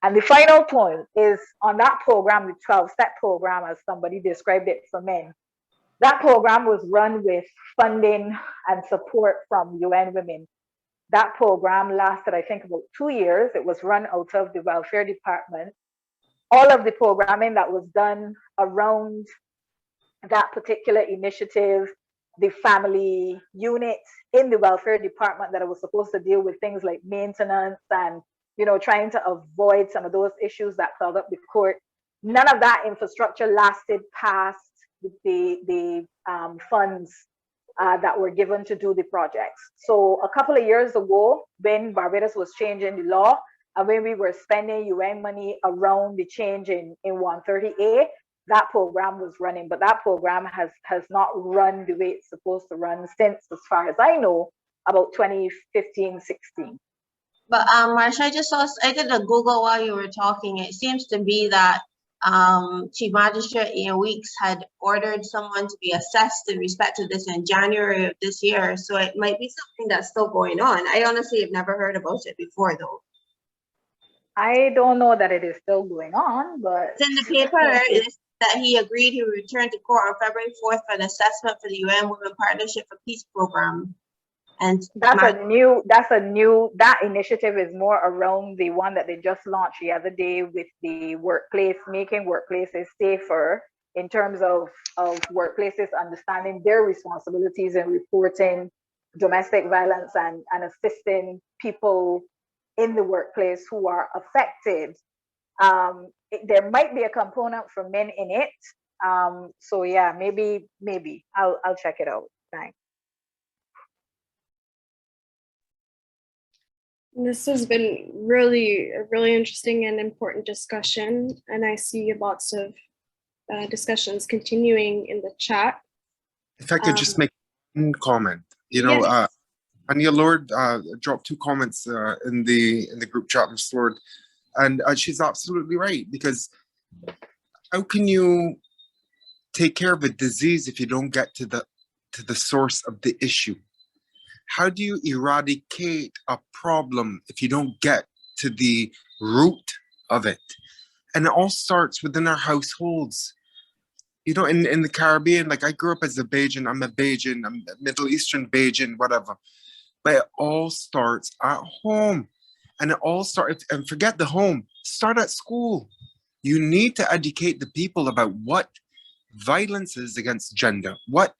And the final point is on that program, the 12-step program, as somebody described it for men. That program was run with funding and support from UN Women. That program lasted, I think, about 2 years. It was run out of the welfare department. All of the programming that was done around that particular initiative, the family unit in the welfare department that was supposed to deal with things like maintenance and, trying to avoid some of those issues that clogged up the court. None of that infrastructure lasted past the funds that were given to do the projects. So a couple of years ago, when Barbados was changing the law, and when we were spending UN money around the change in 130A, that program was running, but that program has not run the way it's supposed to run since, as far as I know, about 2015, 16. But Marsha, I did a Google while you were talking. It seems to be that Chief Magistrate Ian Weeks had ordered someone to be assessed in respect to this in January of this year. So it might be something that's still going on. I honestly have never heard about it before, though. I don't know that it is still going on, but It's in the paper. It is that he agreed he would return to court on February 4th for an assessment for the UN Women Partnership for Peace program. And that initiative is more around the one that they just launched the other day with the workplace, making workplaces safer in terms of workplaces understanding their responsibilities and reporting domestic violence and assisting people in the workplace who are affected. There might be a component for men in it. So yeah, maybe I'll check it out. Thanks. This has been really a really interesting and important discussion, and I see lots of discussions continuing in the chat. If I could just make one comment, Yes. Anya Lord dropped 2 comments in the group chat, Ms. Lord, and she's absolutely right, because how can you take care of a disease if you don't get to the source of the issue? How do you eradicate a problem if you don't get to the root of it? And it all starts within our households. In the Caribbean, like I grew up as a Bajan, I'm a Bajan, I'm a Middle Eastern Bajan, whatever. But it all starts at home. And it all starts, and forget the home, start at school. You need to educate the people about what violence is against gender, what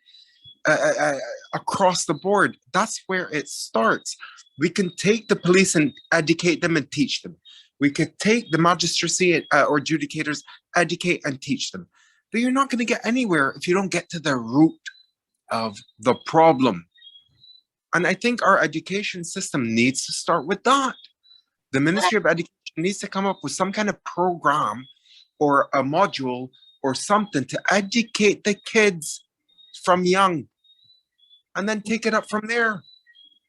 across the board. That's where it starts. We can take the police and educate them and teach them. We could take the magistracy or adjudicators, educate and teach them. But you're not going to get anywhere if you don't get to the root of the problem. And I think our education system needs to start with that. The Ministry of Education needs to come up with some kind of program or a module or something to educate the kids from young, and then take it up from there.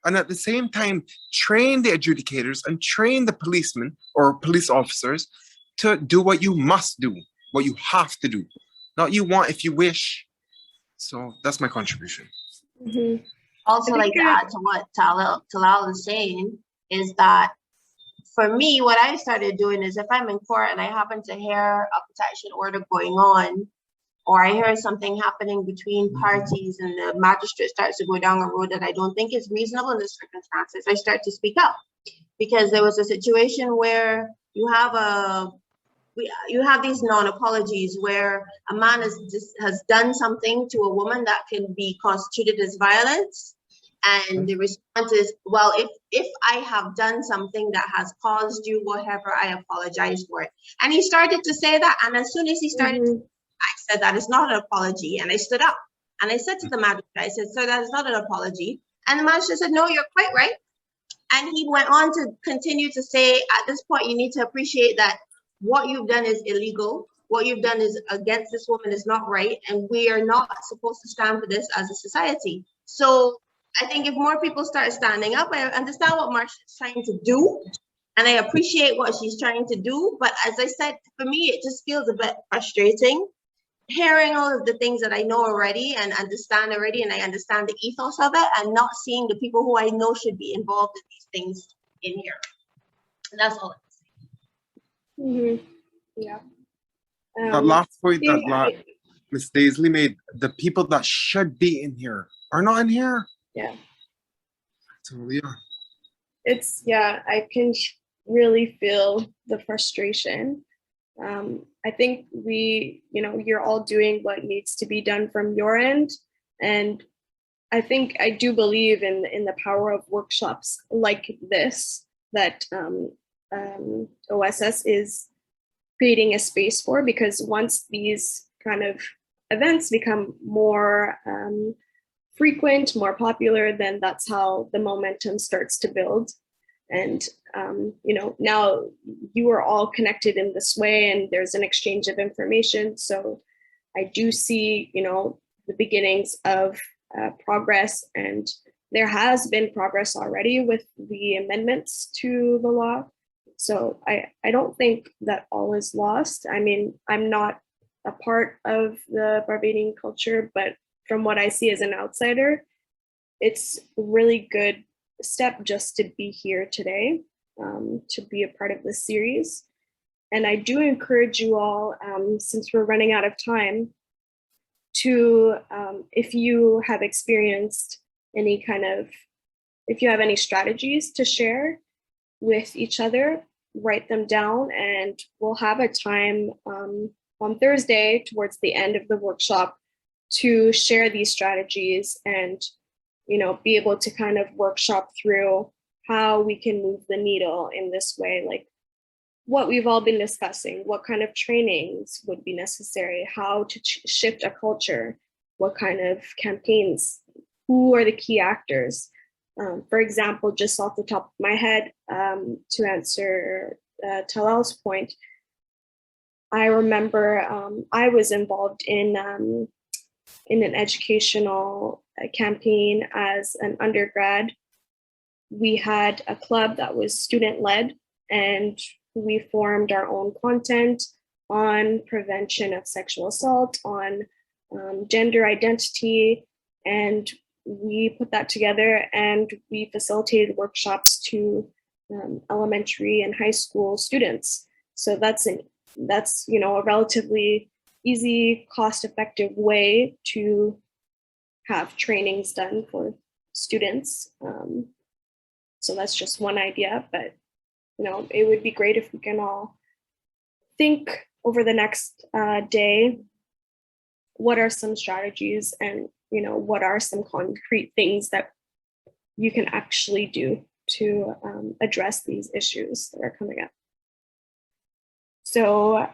And at the same time, train the adjudicators and train the policemen or police officers to do what you must do, what you have to do, not you want if you wish. So that's my contribution. Mm-hmm. Also, like to add to what Talal is saying, is that for me, what I started doing is if I'm in court and I happen to hear a protection order going on, or I hear something happening between parties and the magistrate starts to go down a road that I don't think is reasonable in the circumstances, I start to speak up. Because there was a situation where you have these non-apologies where a man has done something to a woman that can be constituted as violence. And the response is, well, if I have done something that has caused you whatever, I apologize for it. And he started to say that. And as soon as he started, I said, that is not an apology. And I stood up and I said to the magistrate, I said, sir, that is not an apology. And the magistrate said, no, you're quite right. And he went on to continue to say, at this point, you need to appreciate that what you've done is illegal. What you've done is against this woman is not right. And we are not supposed to stand for this as a society. So I think if more people start standing up, I understand what Marsha is trying to do. And I appreciate what she's trying to do. But as I said, for me, it just feels a bit frustrating hearing all of the things that I know already and understand already, and I understand the ethos of it, and not seeing the people who I know should be involved in these things in here. And that's all I'm saying. Mm-hmm. Yeah. That last point that Ms. Daisley made, the people that should be in here are not in here. Yeah. So yeah. I can really feel the frustration. I think you're all doing what needs to be done from your end. And I do believe in the power of workshops like this that OSS is creating a space for, because once these kind of events become more frequent, more popular, then that's how the momentum starts to build. And now you are all connected in this way, and there's an exchange of information. So I do see, the beginnings of progress, and there has been progress already with the amendments to the law. So I don't think that all is lost. I mean, I'm not a part of the Barbadian culture, but from what I see as an outsider, it's a really good step just to be here today, to be a part of this series. And I do encourage you all, since we're running out of time, to, if you have experienced if you have any strategies to share with each other, write them down, and we'll have a time on Thursday towards the end of the workshop to share these strategies and, be able to kind of workshop through how we can move the needle in this way, like what we've all been discussing, what kind of trainings would be necessary, how to shift a culture, what kind of campaigns, who are the key actors. For example, just off the top of my head, to answer Talal's point, I remember I was involved in an educational campaign as an undergrad. We had a club that was student-led, and we formed our own content on prevention of sexual assault, on gender identity, and we put that together and we facilitated workshops to elementary and high school students. So that's a relatively easy, cost-effective way to have trainings done for students. So that's just one idea, but it would be great if we can all think over the next day, what are some strategies and what are some concrete things that you can actually do to address these issues that are coming up. So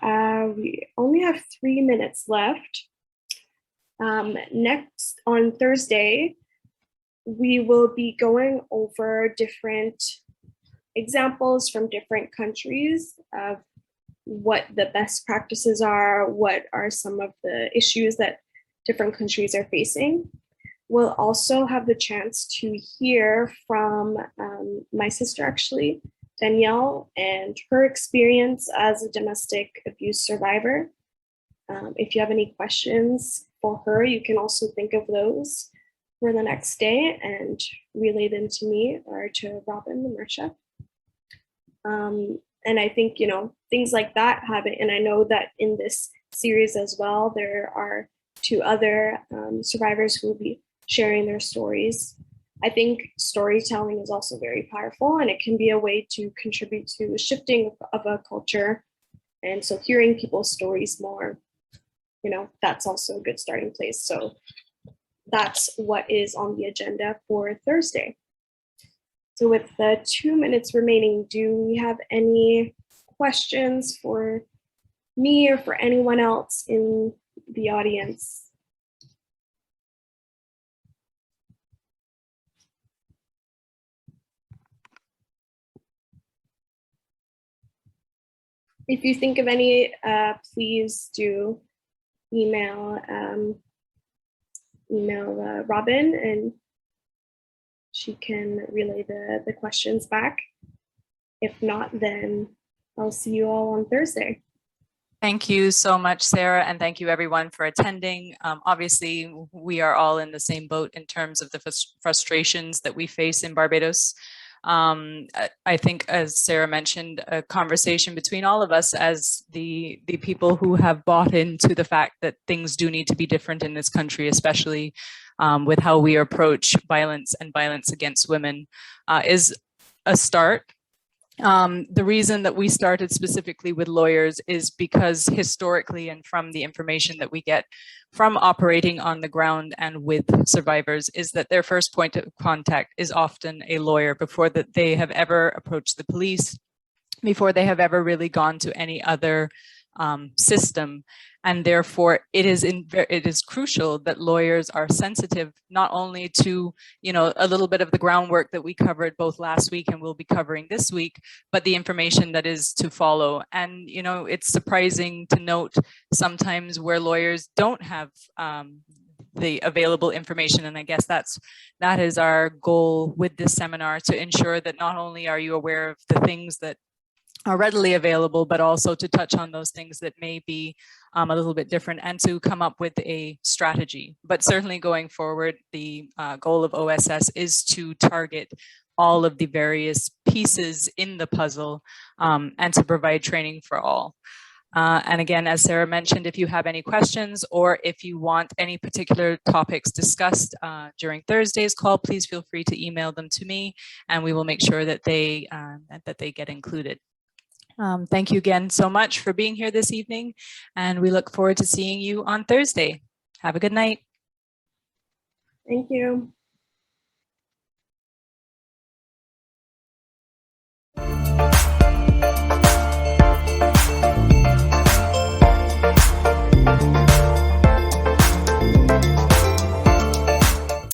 we only have 3 minutes left. Next, on Thursday, we will be going over different examples from different countries of what the best practices are, what are some of the issues that different countries are facing. We'll also have the chance to hear from my sister, actually, Danielle, and her experience as a domestic abuse survivor. If you have any questions for her, you can also think of those for the next day and relay them to me or to Robin and Marsha. And I think, things like that happen. And I know that in this series as well, there are 2 other survivors who will be sharing their stories. I think storytelling is also very powerful, and it can be a way to contribute to the shifting of a culture. And so hearing people's stories more, that's also a good starting place. So that's what is on the agenda for Thursday. So with the 2 minutes remaining, do we have any questions for me or for anyone else in the audience? If you think of any, please do email Robin, and she can relay the questions back. If not, then I'll see you all on Thursday. Thank you so much, Sarah, and thank you everyone for attending. Obviously, we are all in the same boat in terms of the frustrations that we face in Barbados. I think, as Sarah mentioned, a conversation between all of us as the people who have bought into the fact that things do need to be different in this country, especially with how we approach violence and violence against women, is a start. The reason that we started specifically with lawyers is because historically, and from the information that we get from operating on the ground and with survivors, is that their first point of contact is often a lawyer before that they have ever approached the police, before they have ever really gone to any other system. And therefore, it is crucial that lawyers are sensitive not only to, you know, a little bit of the groundwork that we covered both last week and we'll be covering this week, but the information that is to follow. And, you know, it's surprising to note sometimes where lawyers don't have the available information. And I guess that is our goal with this seminar, to ensure that not only are you aware of the things that are readily available, but also to touch on those things that may be a little bit different, and to come up with a strategy. But certainly going forward, the goal of OSS is to target all of the various pieces in the puzzle, and to provide training for all. And again, as Sarah mentioned, if you have any questions or if you want any particular topics discussed during Thursday's call, please feel free to email them to me, and we will make sure that they get included. Thank you again so much for being here this evening, and we look forward to seeing you on Thursday. Have a good night. Thank you.